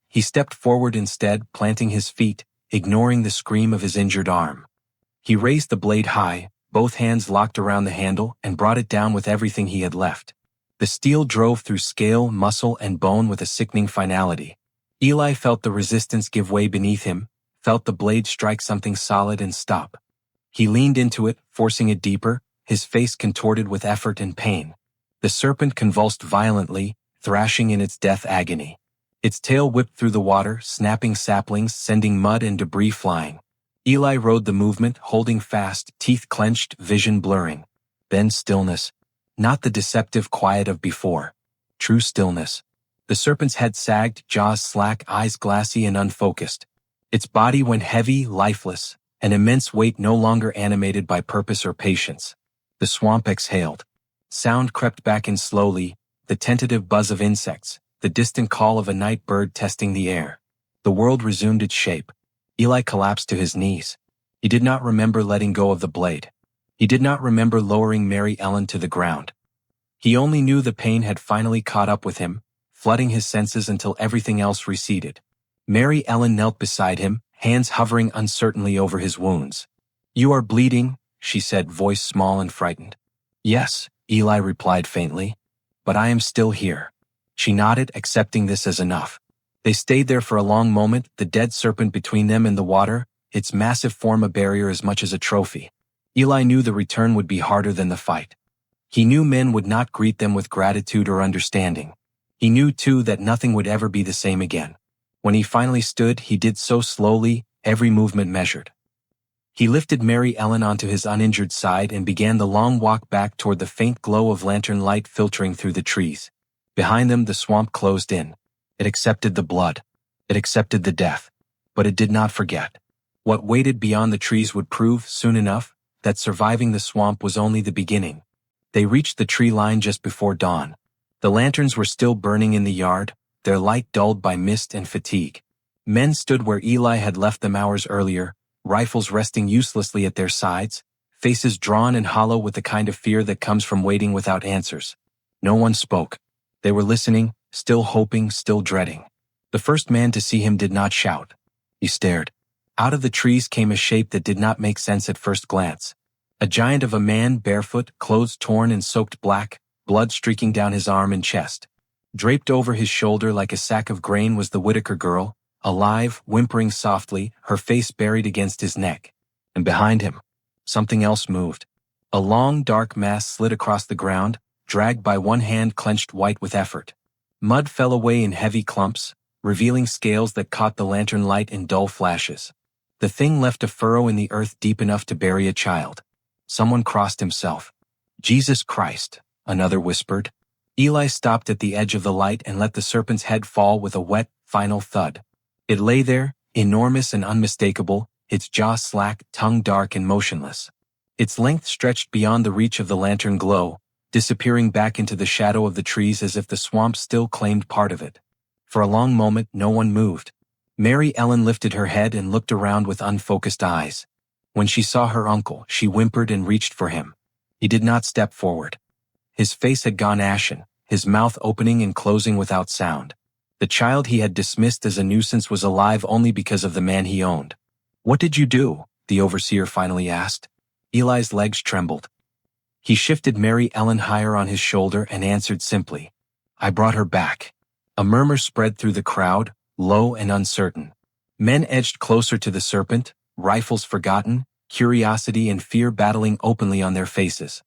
He stepped forward instead, planting his feet, ignoring the scream of his injured arm. He raised the blade high, both hands locked around the handle, and brought it down with everything he had left. The steel drove through scale, muscle, and bone with a sickening finality. Eli felt the resistance give way beneath him, felt the blade strike something solid and stop. He leaned into it, forcing it deeper, his face contorted with effort and pain. The serpent convulsed violently, thrashing in its death agony. Its tail whipped through the water, snapping saplings, sending mud and debris flying. Eli rode the movement, holding fast, teeth clenched, vision blurring. Then stillness. Not the deceptive quiet of before. True stillness. The serpent's head sagged, jaws slack, eyes glassy and unfocused. Its body went heavy, lifeless, an immense weight no longer animated by purpose or patience. The swamp exhaled. Sound crept back in slowly, the tentative buzz of insects, the distant call of a night bird testing the air. The world resumed its shape. Eli collapsed to his knees. He did not remember letting go of the blade. He did not remember lowering Mary Ellen to the ground. He only knew the pain had finally caught up with him, flooding his senses until everything else receded. Mary Ellen knelt beside him, hands hovering uncertainly over his wounds. "You are bleeding," she said, voice small and frightened. "Yes," Eli replied faintly. "But I am still here." She nodded, accepting this as enough. They stayed there for a long moment, the dead serpent between them and the water, its massive form a barrier as much as a trophy. Eli knew the return would be harder than the fight. He knew men would not greet them with gratitude or understanding. He knew, too, that nothing would ever be the same again. When he finally stood, he did so slowly, every movement measured. He lifted Mary Ellen onto his uninjured side and began the long walk back toward the faint glow of lantern light filtering through the trees. Behind them, the swamp closed in. It accepted the blood. It accepted the death. But it did not forget. What waited beyond the trees would prove, soon enough, that surviving the swamp was only the beginning. They reached the tree line just before dawn. The lanterns were still burning in the yard, their light dulled by mist and fatigue. Men stood where Eli had left them hours earlier, rifles resting uselessly at their sides, faces drawn and hollow with the kind of fear that comes from waiting without answers. No one spoke. They were listening, still hoping, still dreading. The first man to see him did not shout. He stared. Out of the trees came a shape that did not make sense at first glance. A giant of a man, barefoot, clothes torn and soaked black, blood streaking down his arm and chest. Draped over his shoulder like a sack of grain was the Whitaker girl, alive, whimpering softly, her face buried against his neck. And behind him, something else moved. A long, dark mass slid across the ground, dragged by one hand clenched white with effort. Mud fell away in heavy clumps, revealing scales that caught the lantern light in dull flashes. The thing left a furrow in the earth deep enough to bury a child. Someone crossed himself. "Jesus Christ," another whispered. Eli stopped at the edge of the light and let the serpent's head fall with a wet, final thud. It lay there, enormous and unmistakable, its jaw slack, tongue dark and motionless. Its length stretched beyond the reach of the lantern glow, disappearing back into the shadow of the trees as if the swamp still claimed part of it. For a long moment, no one moved. Mary Ellen lifted her head and looked around with unfocused eyes. When she saw her uncle, she whimpered and reached for him. He did not step forward. His face had gone ashen, his mouth opening and closing without sound. The child he had dismissed as a nuisance was alive only because of the man he owned. "What did you do?" the overseer finally asked. Eli's legs trembled. He shifted Mary Ellen higher on his shoulder and answered simply, "I brought her back." A murmur spread through the crowd, low and uncertain. Men edged closer to the serpent, rifles forgotten, curiosity and fear battling openly on their faces.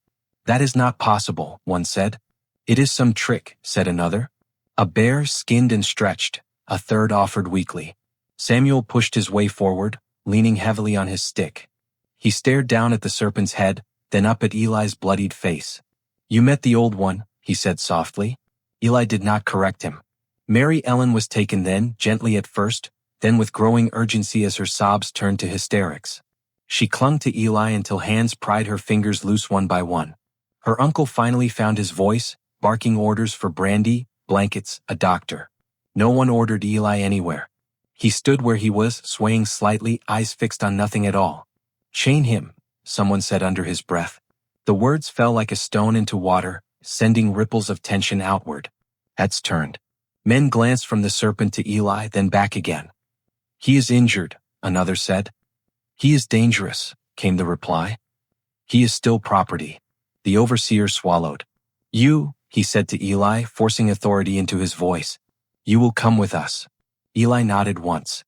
"That is not possible," one said. "It is some trick," said another. A bear, skinned and stretched, a third offered weakly. Samuel pushed his way forward, leaning heavily on his stick. He stared down at the serpent's head, then up at Eli's bloodied face. "You met the old one," he said softly. Eli did not correct him. Mary Ellen was taken then, gently at first, then with growing urgency as her sobs turned to hysterics. She clung to Eli until hands pried her fingers loose one by one. Her uncle finally found his voice, barking orders for brandy, blankets, a doctor. No one ordered Eli anywhere. He stood where he was, swaying slightly, eyes fixed on nothing at all. "Chain him," someone said under his breath. The words fell like a stone into water, sending ripples of tension outward. Heads turned. Men glanced from the serpent to Eli, then back again. "He is injured," another said. "He is dangerous," came the reply. "He is still property." The overseer swallowed. "You," he said to Eli, forcing authority into his voice. "You will come with us." Eli nodded once.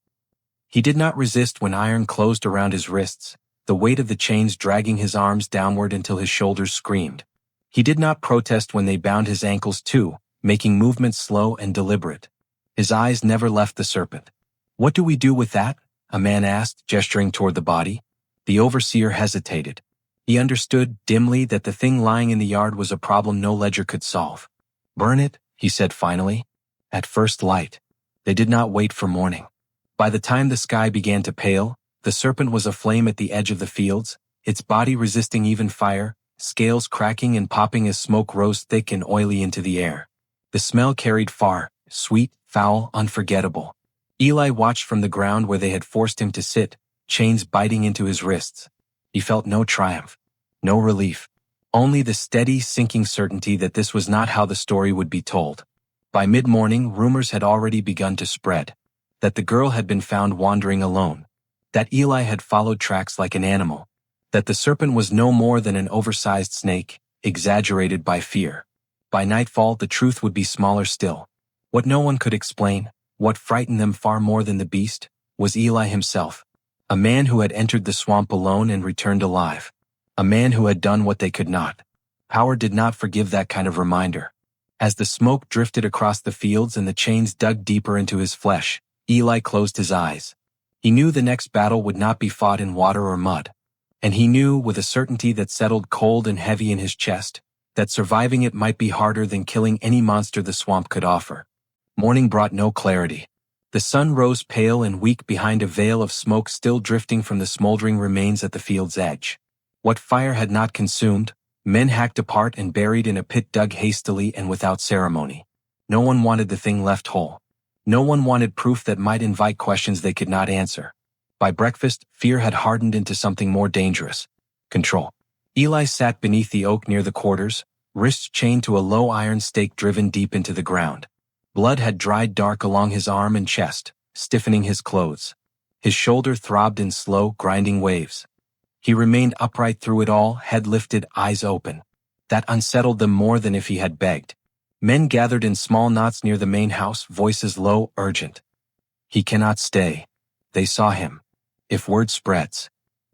He did not resist when iron closed around his wrists, the weight of the chains dragging his arms downward until his shoulders screamed. He did not protest when they bound his ankles too, making movements slow and deliberate. His eyes never left the serpent. "What do we do with that?" a man asked, gesturing toward the body. The overseer hesitated. He understood, dimly, that the thing lying in the yard was a problem no ledger could solve. "Burn it," he said finally. "At first light." They did not wait for morning. By the time the sky began to pale, the serpent was aflame at the edge of the fields, its body resisting even fire, scales cracking and popping as smoke rose thick and oily into the air. The smell carried far, sweet, foul, unforgettable. Eli watched from the ground where they had forced him to sit, chains biting into his wrists. He felt no triumph, no relief, only the steady, sinking certainty that this was not how the story would be told. By mid-morning, rumors had already begun to spread. That the girl had been found wandering alone. That Eli had followed tracks like an animal. That the serpent was no more than an oversized snake, exaggerated by fear. By nightfall, the truth would be smaller still. What no one could explain, what frightened them far more than the beast, was Eli himself. A man who had entered the swamp alone and returned alive. A man who had done what they could not. Power did not forgive that kind of reminder. As the smoke drifted across the fields and the chains dug deeper into his flesh, Eli closed his eyes. He knew the next battle would not be fought in water or mud. And he knew, with a certainty that settled cold and heavy in his chest, that surviving it might be harder than killing any monster the swamp could offer. Morning brought no clarity. The sun rose pale and weak behind a veil of smoke still drifting from the smoldering remains at the field's edge. What fire had not consumed, men hacked apart and buried in a pit dug hastily and without ceremony. No one wanted the thing left whole. No one wanted proof that might invite questions they could not answer. By breakfast, fear had hardened into something more dangerous. Control. Eli sat beneath the oak near the quarters, wrists chained to a low iron stake driven deep into the ground. Blood had dried dark along his arm and chest, stiffening his clothes. His shoulder throbbed in slow, grinding waves. He remained upright through it all, head lifted, eyes open. That unsettled them more than if he had begged. Men gathered in small knots near the main house, voices low, urgent. "He cannot stay." They saw him. If word spreads.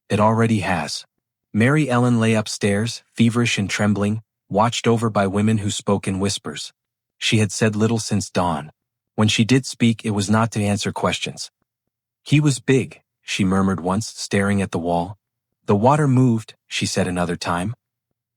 It already has. Mary Ellen lay upstairs, feverish and trembling, watched over by women who spoke in whispers. She had said little since dawn. When she did speak, it was not to answer questions. "He was big," she murmured once, staring at the wall. "The water moved," she said another time.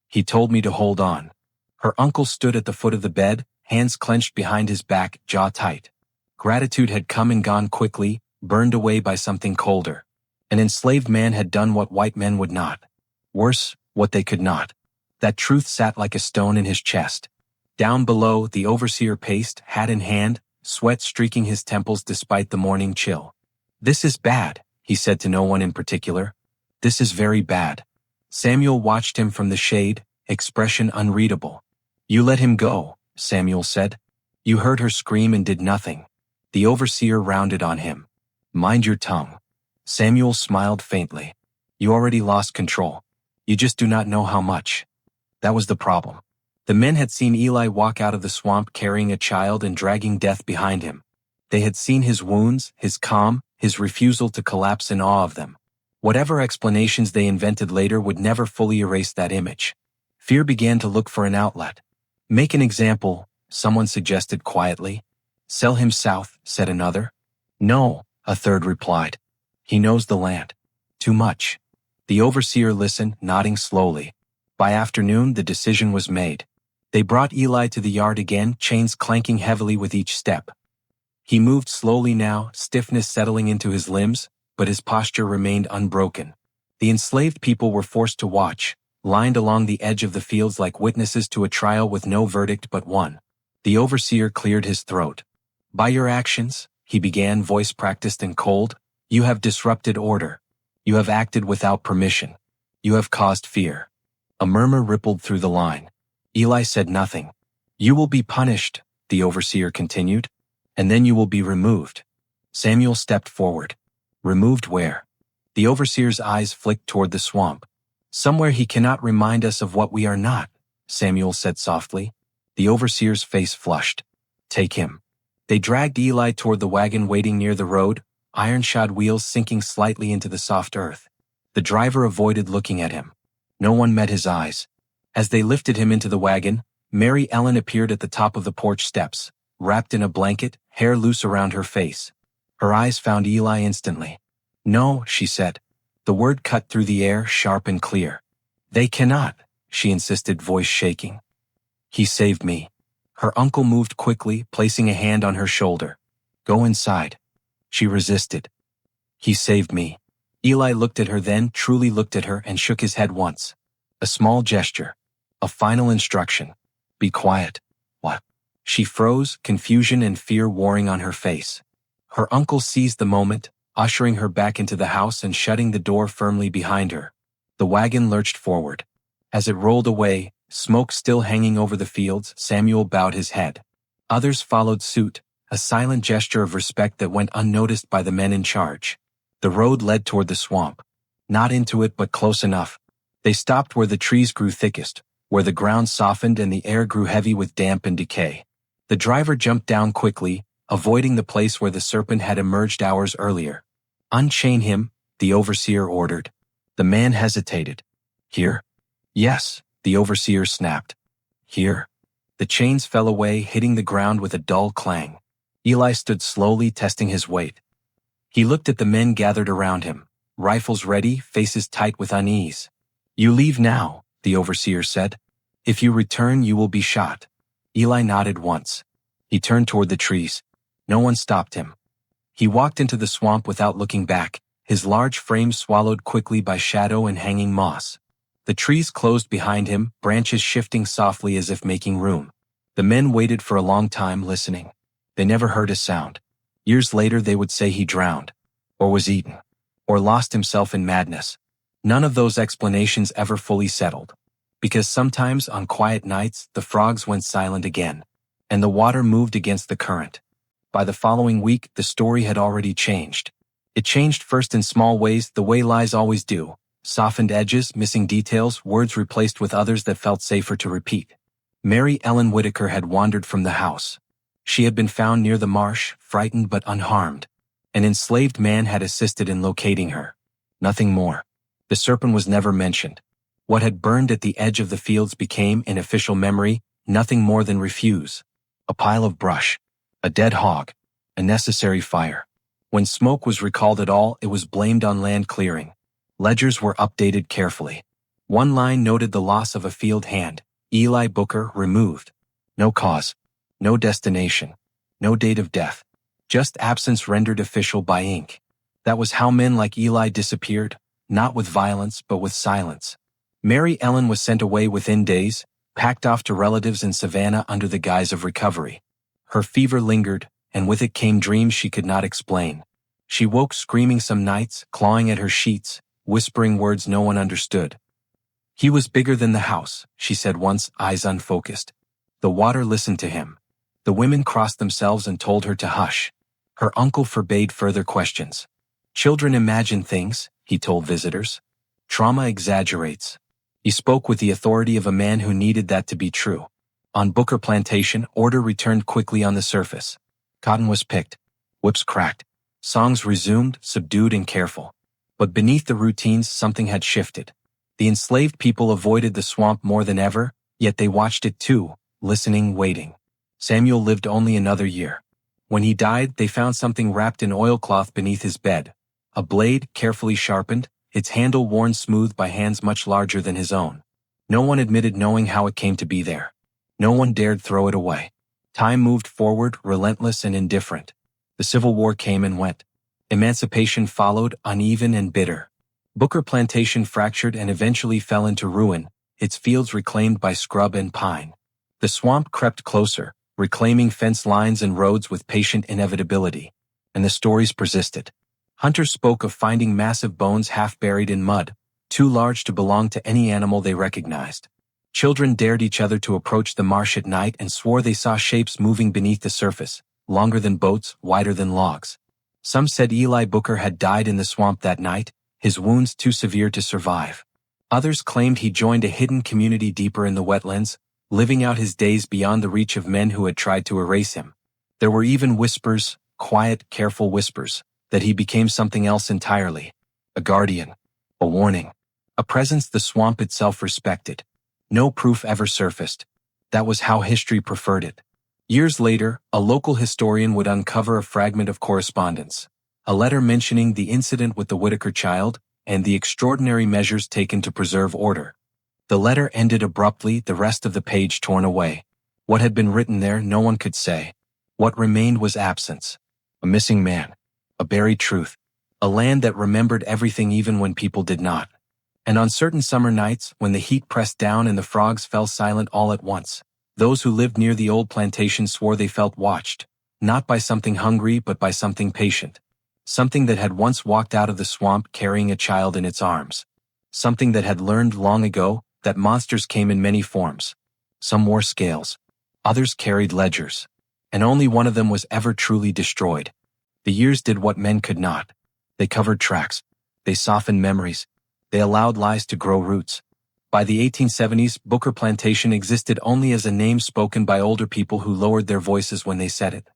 "He told me to hold on." Her uncle stood at the foot of the bed, hands clenched behind his back, jaw tight. Gratitude had come and gone quickly, burned away by something colder. An enslaved man had done what white men would not. Worse, what they could not. That truth sat like a stone in his chest. Down below, the overseer paced, hat in hand, sweat streaking his temples despite the morning chill. "This is bad," he said to no one in particular. "This is very bad." Samuel watched him from the shade, expression unreadable. "You let him go," Samuel said. "You heard her scream and did nothing." The overseer rounded on him. "Mind your tongue." Samuel smiled faintly. "You already lost control. You just do not know how much." That was the problem. The men had seen Eli walk out of the swamp carrying a child and dragging death behind him. They had seen his wounds, his calm, his refusal to collapse in awe of them. Whatever explanations they invented later would never fully erase that image. Fear began to look for an outlet. "Make an example," someone suggested quietly. Sell him south, said another. No, a third replied. He knows the land. Too much. The overseer listened, nodding slowly. By afternoon, the decision was made. They brought Eli to the yard again, chains clanking heavily with each step. He moved slowly now, stiffness settling into his limbs, but his posture remained unbroken. The enslaved people were forced to watch, lined along the edge of the fields like witnesses to a trial with no verdict but one. The overseer cleared his throat. By your actions, he began, voice practiced and cold, you have disrupted order. You have acted without permission. You have caused fear. A murmur rippled through the line. Eli said nothing. You will be punished, the overseer continued, and then you will be removed. Samuel stepped forward. Removed where? The overseer's eyes flicked toward the swamp. Somewhere he cannot remind us of what we are not, Samuel said softly. The overseer's face flushed. Take him. They dragged Eli toward the wagon waiting near the road, iron-shod wheels sinking slightly into the soft earth. The driver avoided looking at him. No one met his eyes. As they lifted him into the wagon, Mary Ellen appeared at the top of the porch steps, wrapped in a blanket, hair loose around her face. Her eyes found Eli instantly. No, she said. The word cut through the air, sharp and clear. They cannot, she insisted, voice shaking. He saved me. Her uncle moved quickly, placing a hand on her shoulder. Go inside. She resisted. He saved me. Eli looked at her then, truly looked at her, and shook his head once. A small gesture. A final instruction. Be quiet. What? She froze, confusion and fear warring on her face. Her uncle seized the moment, ushering her back into the house and shutting the door firmly behind her. The wagon lurched forward. As it rolled away, smoke still hanging over the fields, Samuel bowed his head. Others followed suit, a silent gesture of respect that went unnoticed by the men in charge. The road led toward the swamp. Not into it but close enough. They stopped where the trees grew thickest, where the ground softened and the air grew heavy with damp and decay. The driver jumped down quickly, avoiding the place where the serpent had emerged hours earlier. Unchain him, the overseer ordered. The man hesitated. Here? Yes, the overseer snapped. Here. The chains fell away, hitting the ground with a dull clang. Eli stood slowly, testing his weight. He looked at the men gathered around him, rifles ready, faces tight with unease. You leave now, the overseer said. If you return, you will be shot. Eli nodded once. He turned toward the trees. No one stopped him. He walked into the swamp without looking back, his large frame swallowed quickly by shadow and hanging moss. The trees closed behind him, branches shifting softly as if making room. The men waited for a long time, listening. They never heard a sound. Years later they would say he drowned, or was eaten, or lost himself in madness. None of those explanations ever fully settled. Because sometimes, on quiet nights, the frogs went silent again, and the water moved against the current. By the following week, the story had already changed. It changed first in small ways, the way lies always do. Softened edges, missing details, words replaced with others that felt safer to repeat. Mary Ellen Whitaker had wandered from the house. She had been found near the marsh, frightened but unharmed. An enslaved man had assisted in locating her. Nothing more. The serpent was never mentioned. What had burned at the edge of the fields became, in official memory, nothing more than refuse. A pile of brush. A dead hog. A necessary fire. When smoke was recalled at all, it was blamed on land clearing. Ledgers were updated carefully. One line noted the loss of a field hand. Eli Booker removed. No cause. No destination. No date of death. Just absence rendered official by ink. That was how men like Eli disappeared, not with violence but with silence. Mary Ellen was sent away within days, packed off to relatives in Savannah under the guise of recovery. Her fever lingered, and with it came dreams she could not explain. She woke screaming some nights, clawing at her sheets, whispering words no one understood. He was bigger than the house, she said once, eyes unfocused. The water listened to him. The women crossed themselves and told her to hush. Her uncle forbade further questions. Children imagine things, he told visitors. Trauma exaggerates. He spoke with the authority of a man who needed that to be true. On Booker Plantation, order returned quickly on the surface. Cotton was picked. Whips cracked. Songs resumed, subdued and careful. But beneath the routines, something had shifted. The enslaved people avoided the swamp more than ever, yet they watched it too, listening, waiting. Samuel lived only another year. When he died, they found something wrapped in oilcloth beneath his bed. A blade, carefully sharpened, its handle worn smooth by hands much larger than his own. No one admitted knowing how it came to be there. No one dared throw it away. Time moved forward, relentless and indifferent. The Civil War came and went. Emancipation followed, uneven and bitter. Booker Plantation fractured and eventually fell into ruin, its fields reclaimed by scrub and pine. The swamp crept closer, reclaiming fence lines and roads with patient inevitability. And the stories persisted. Hunters spoke of finding massive bones half buried in mud, too large to belong to any animal they recognized. Children dared each other to approach the marsh at night and swore they saw shapes moving beneath the surface, longer than boats, wider than logs. Some said Eli Booker had died in the swamp that night, his wounds too severe to survive. Others claimed he joined a hidden community deeper in the wetlands, living out his days beyond the reach of men who had tried to erase him. There were even whispers, quiet, careful whispers, that he became something else entirely. A guardian. A warning. A presence the swamp itself respected. No proof ever surfaced. That was how history preferred it. Years later, a local historian would uncover a fragment of correspondence. A letter mentioning the incident with the Whitaker child, and the extraordinary measures taken to preserve order. The letter ended abruptly, the rest of the page torn away. What had been written there no one could say. What remained was absence. A missing man. A buried truth. A land that remembered everything even when people did not. And on certain summer nights, when the heat pressed down and the frogs fell silent all at once, those who lived near the old plantation swore they felt watched, not by something hungry but by something patient. Something that had once walked out of the swamp carrying a child in its arms. Something that had learned long ago that monsters came in many forms. Some wore scales. Others carried ledgers. And only one of them was ever truly destroyed. The years did what men could not. They covered tracks. They softened memories. They allowed lies to grow roots. By the 1870s, Booker Plantation existed only as a name spoken by older people who lowered their voices when they said it.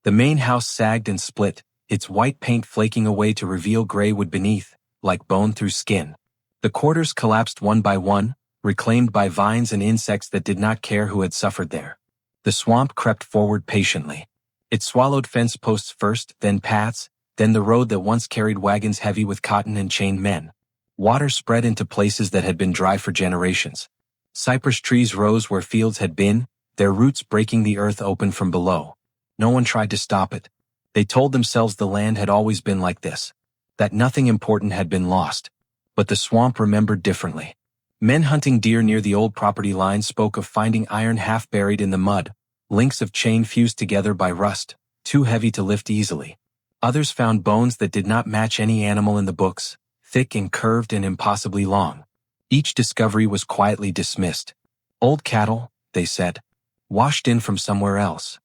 The main house sagged and split, its white paint flaking away to reveal gray wood beneath, like bone through skin. The quarters collapsed one by one, reclaimed by vines and insects that did not care who had suffered there. The swamp crept forward patiently. It swallowed fence posts first, then paths, then the road that once carried wagons heavy with cotton and chained men. Water spread into places that had been dry for generations. Cypress trees rose where fields had been, their roots breaking the earth open from below. No one tried to stop it. They told themselves the land had always been like this, that nothing important had been lost. But the swamp remembered differently. Men hunting deer near the old property line spoke of finding iron half buried in the mud, links of chain fused together by rust, too heavy to lift easily. Others found bones that did not match any animal in the books, thick and curved and impossibly long. Each discovery was quietly dismissed. Old cattle, they said, washed in from somewhere else.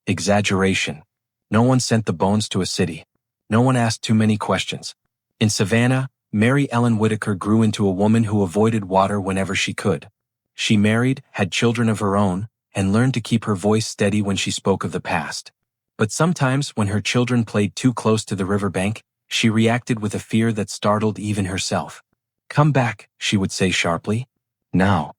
Exaggeration. No one sent the bones to a city. No one asked too many questions. In Savannah, Mary Ellen Whitaker grew into a woman who avoided water whenever she could. She married, had children of her own, and learned to keep her voice steady when she spoke of the past. But sometimes, when her children played too close to the riverbank, she reacted with a fear that startled even herself. "Come back," she would say sharply. "Now."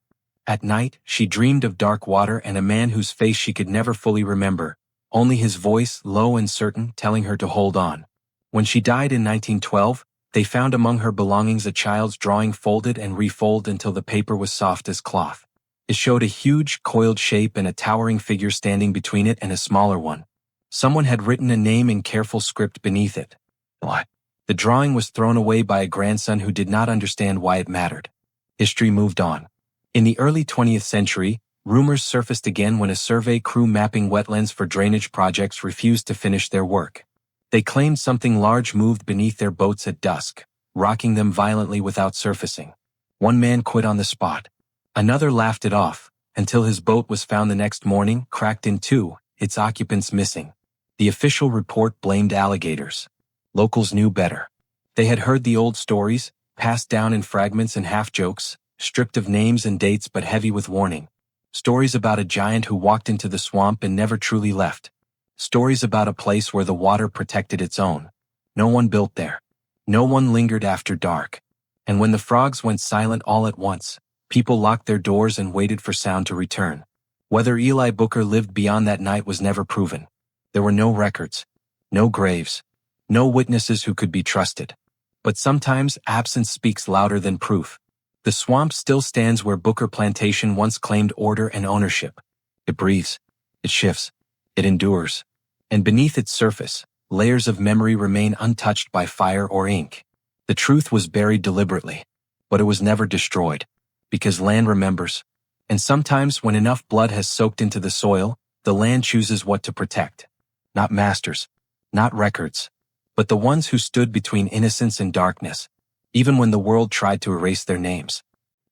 At night, she dreamed of dark water and a man whose face she could never fully remember, only his voice, low and certain, telling her to hold on. When she died in 1912, they found among her belongings a child's drawing folded and refolded until the paper was soft as cloth. It showed a huge, coiled shape and a towering figure standing between it and a smaller one. Someone had written a name in careful script beneath it. What? The drawing was thrown away by a grandson who did not understand why it mattered. History moved on. In the early 20th century, rumors surfaced again when a survey crew mapping wetlands for drainage projects refused to finish their work. They claimed something large moved beneath their boats at dusk, rocking them violently without surfacing. One man quit on the spot. Another laughed it off, until his boat was found the next morning, cracked in two, its occupants missing. The official report blamed alligators. Locals knew better. They had heard the old stories, passed down in fragments and half-jokes, stripped of names and dates but heavy with warning. Stories about a giant who walked into the swamp and never truly left. Stories about a place where the water protected its own. No one built there. No one lingered after dark. And when the frogs went silent all at once, people locked their doors and waited for sound to return. Whether Eli Booker lived beyond that night was never proven. There were no records, no graves, no witnesses who could be trusted. But sometimes absence speaks louder than proof. The swamp still stands where Booker Plantation once claimed order and ownership. It breathes, it shifts, it endures. And beneath its surface, layers of memory remain untouched by fire or ink. The truth was buried deliberately, but it was never destroyed, because land remembers. And sometimes when enough blood has soaked into the soil, the land chooses what to protect. Not masters, not records, but the ones who stood between innocence and darkness, even when the world tried to erase their names.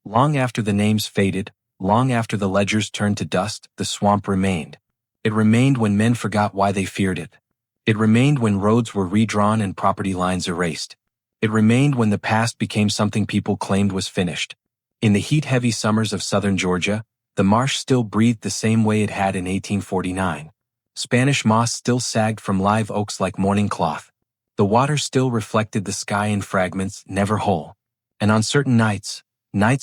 Long after the names faded, long after the ledgers turned to dust, the swamp remained. It remained when men forgot why they feared it. It remained when roads were redrawn and property lines erased. It remained when the past became something people claimed was finished. In the heat-heavy summers of southern Georgia, the marsh still breathed the same way it had in 1849. Spanish moss still sagged from live oaks like mourning cloth. The water still reflected the sky in fragments, never whole. And on certain nights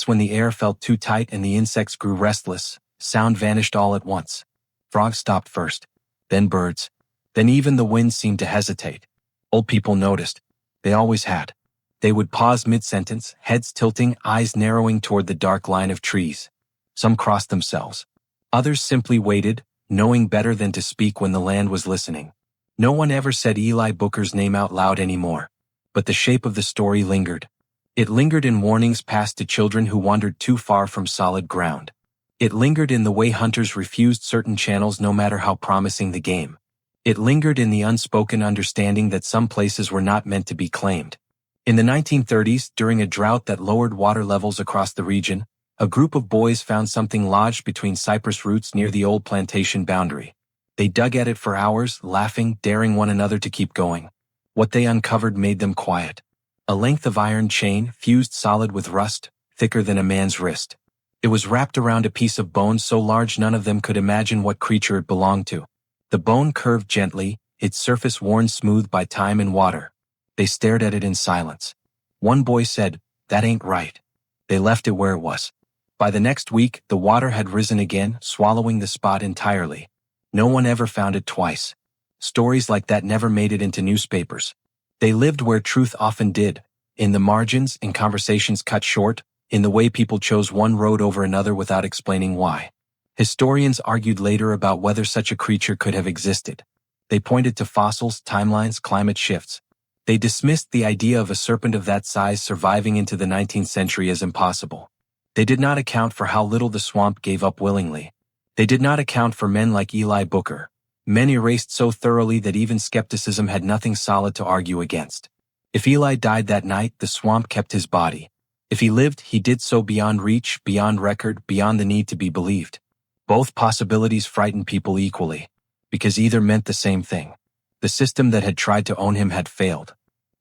when the air felt too tight and the insects grew restless, sound vanished all at once. Frogs stopped first, then birds, then even the wind seemed to hesitate. Old people noticed. They always had. They would pause mid-sentence, heads tilting, eyes narrowing toward the dark line of trees. Some crossed themselves. Others simply waited, knowing better than to speak when the land was listening. No one ever said Eli Booker's name out loud anymore. But the shape of the story lingered. It lingered in warnings passed to children who wandered too far from solid ground. It lingered in the way hunters refused certain channels no matter how promising the game. It lingered in the unspoken understanding that some places were not meant to be claimed. In the 1930s, during a drought that lowered water levels across the region, a group of boys found something lodged between cypress roots near the old plantation boundary. They dug at it for hours, laughing, daring one another to keep going. What they uncovered made them quiet. A length of iron chain, fused solid with rust, thicker than a man's wrist. It was wrapped around a piece of bone so large none of them could imagine what creature it belonged to. The bone curved gently, its surface worn smooth by time and water. They stared at it in silence. One boy said, "That ain't right." They left it where it was. By the next week, the water had risen again, swallowing the spot entirely. No one ever found it twice. Stories like that never made it into newspapers. They lived where truth often did, in the margins, in conversations cut short, in the way people chose one road over another without explaining why. Historians argued later about whether such a creature could have existed. They pointed to fossils, timelines, climate shifts. They dismissed the idea of a serpent of that size surviving into the 19th century as impossible. They did not account for how little the swamp gave up willingly. They did not account for men like Eli Booker, men erased so thoroughly that even skepticism had nothing solid to argue against. If Eli died that night, the swamp kept his body. If he lived, he did so beyond reach, beyond record, beyond the need to be believed. Both possibilities frightened people equally, because either meant the same thing. The system that had tried to own him had failed.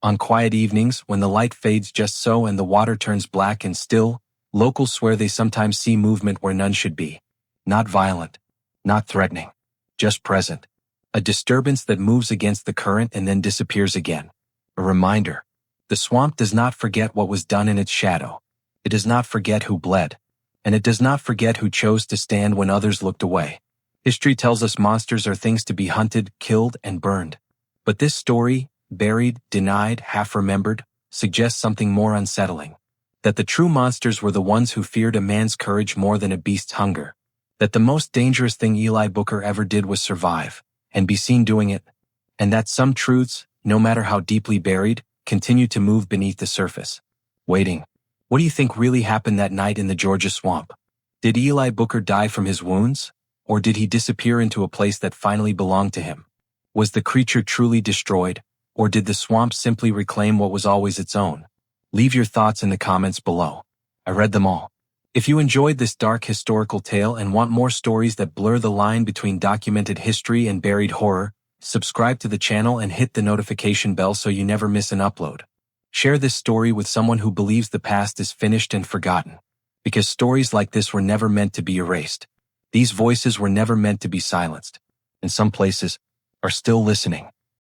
On quiet evenings, when the light fades just so and the water turns black and still, locals swear they sometimes see movement where none should be. Not violent, not threatening, just present. A disturbance that moves against the current and then disappears again. A reminder. The swamp does not forget what was done in its shadow. It does not forget who bled. And it does not forget who chose to stand when others looked away. History tells us monsters are things to be hunted, killed, and burned. But this story, buried, denied, half-remembered, suggests something more unsettling. That the true monsters were the ones who feared a man's courage more than a beast's hunger. That the most dangerous thing Eli Booker ever did was survive, and be seen doing it. And that some truths, no matter how deeply buried, continue to move beneath the surface. Waiting. What do you think really happened that night in the Georgia swamp? Did Eli Booker die from his wounds? Or did he disappear into a place that finally belonged to him? Was the creature truly destroyed? Or did the swamp simply reclaim what was always its own? Leave your thoughts in the comments below. I read them all. If you enjoyed this dark historical tale and want more stories that blur the line between documented history and buried horror, subscribe to the channel and hit the notification bell so you never miss an upload. Share this story with someone who believes the past is finished and forgotten. Because stories like this were never meant to be erased. These voices were never meant to be silenced. And some places are still listening.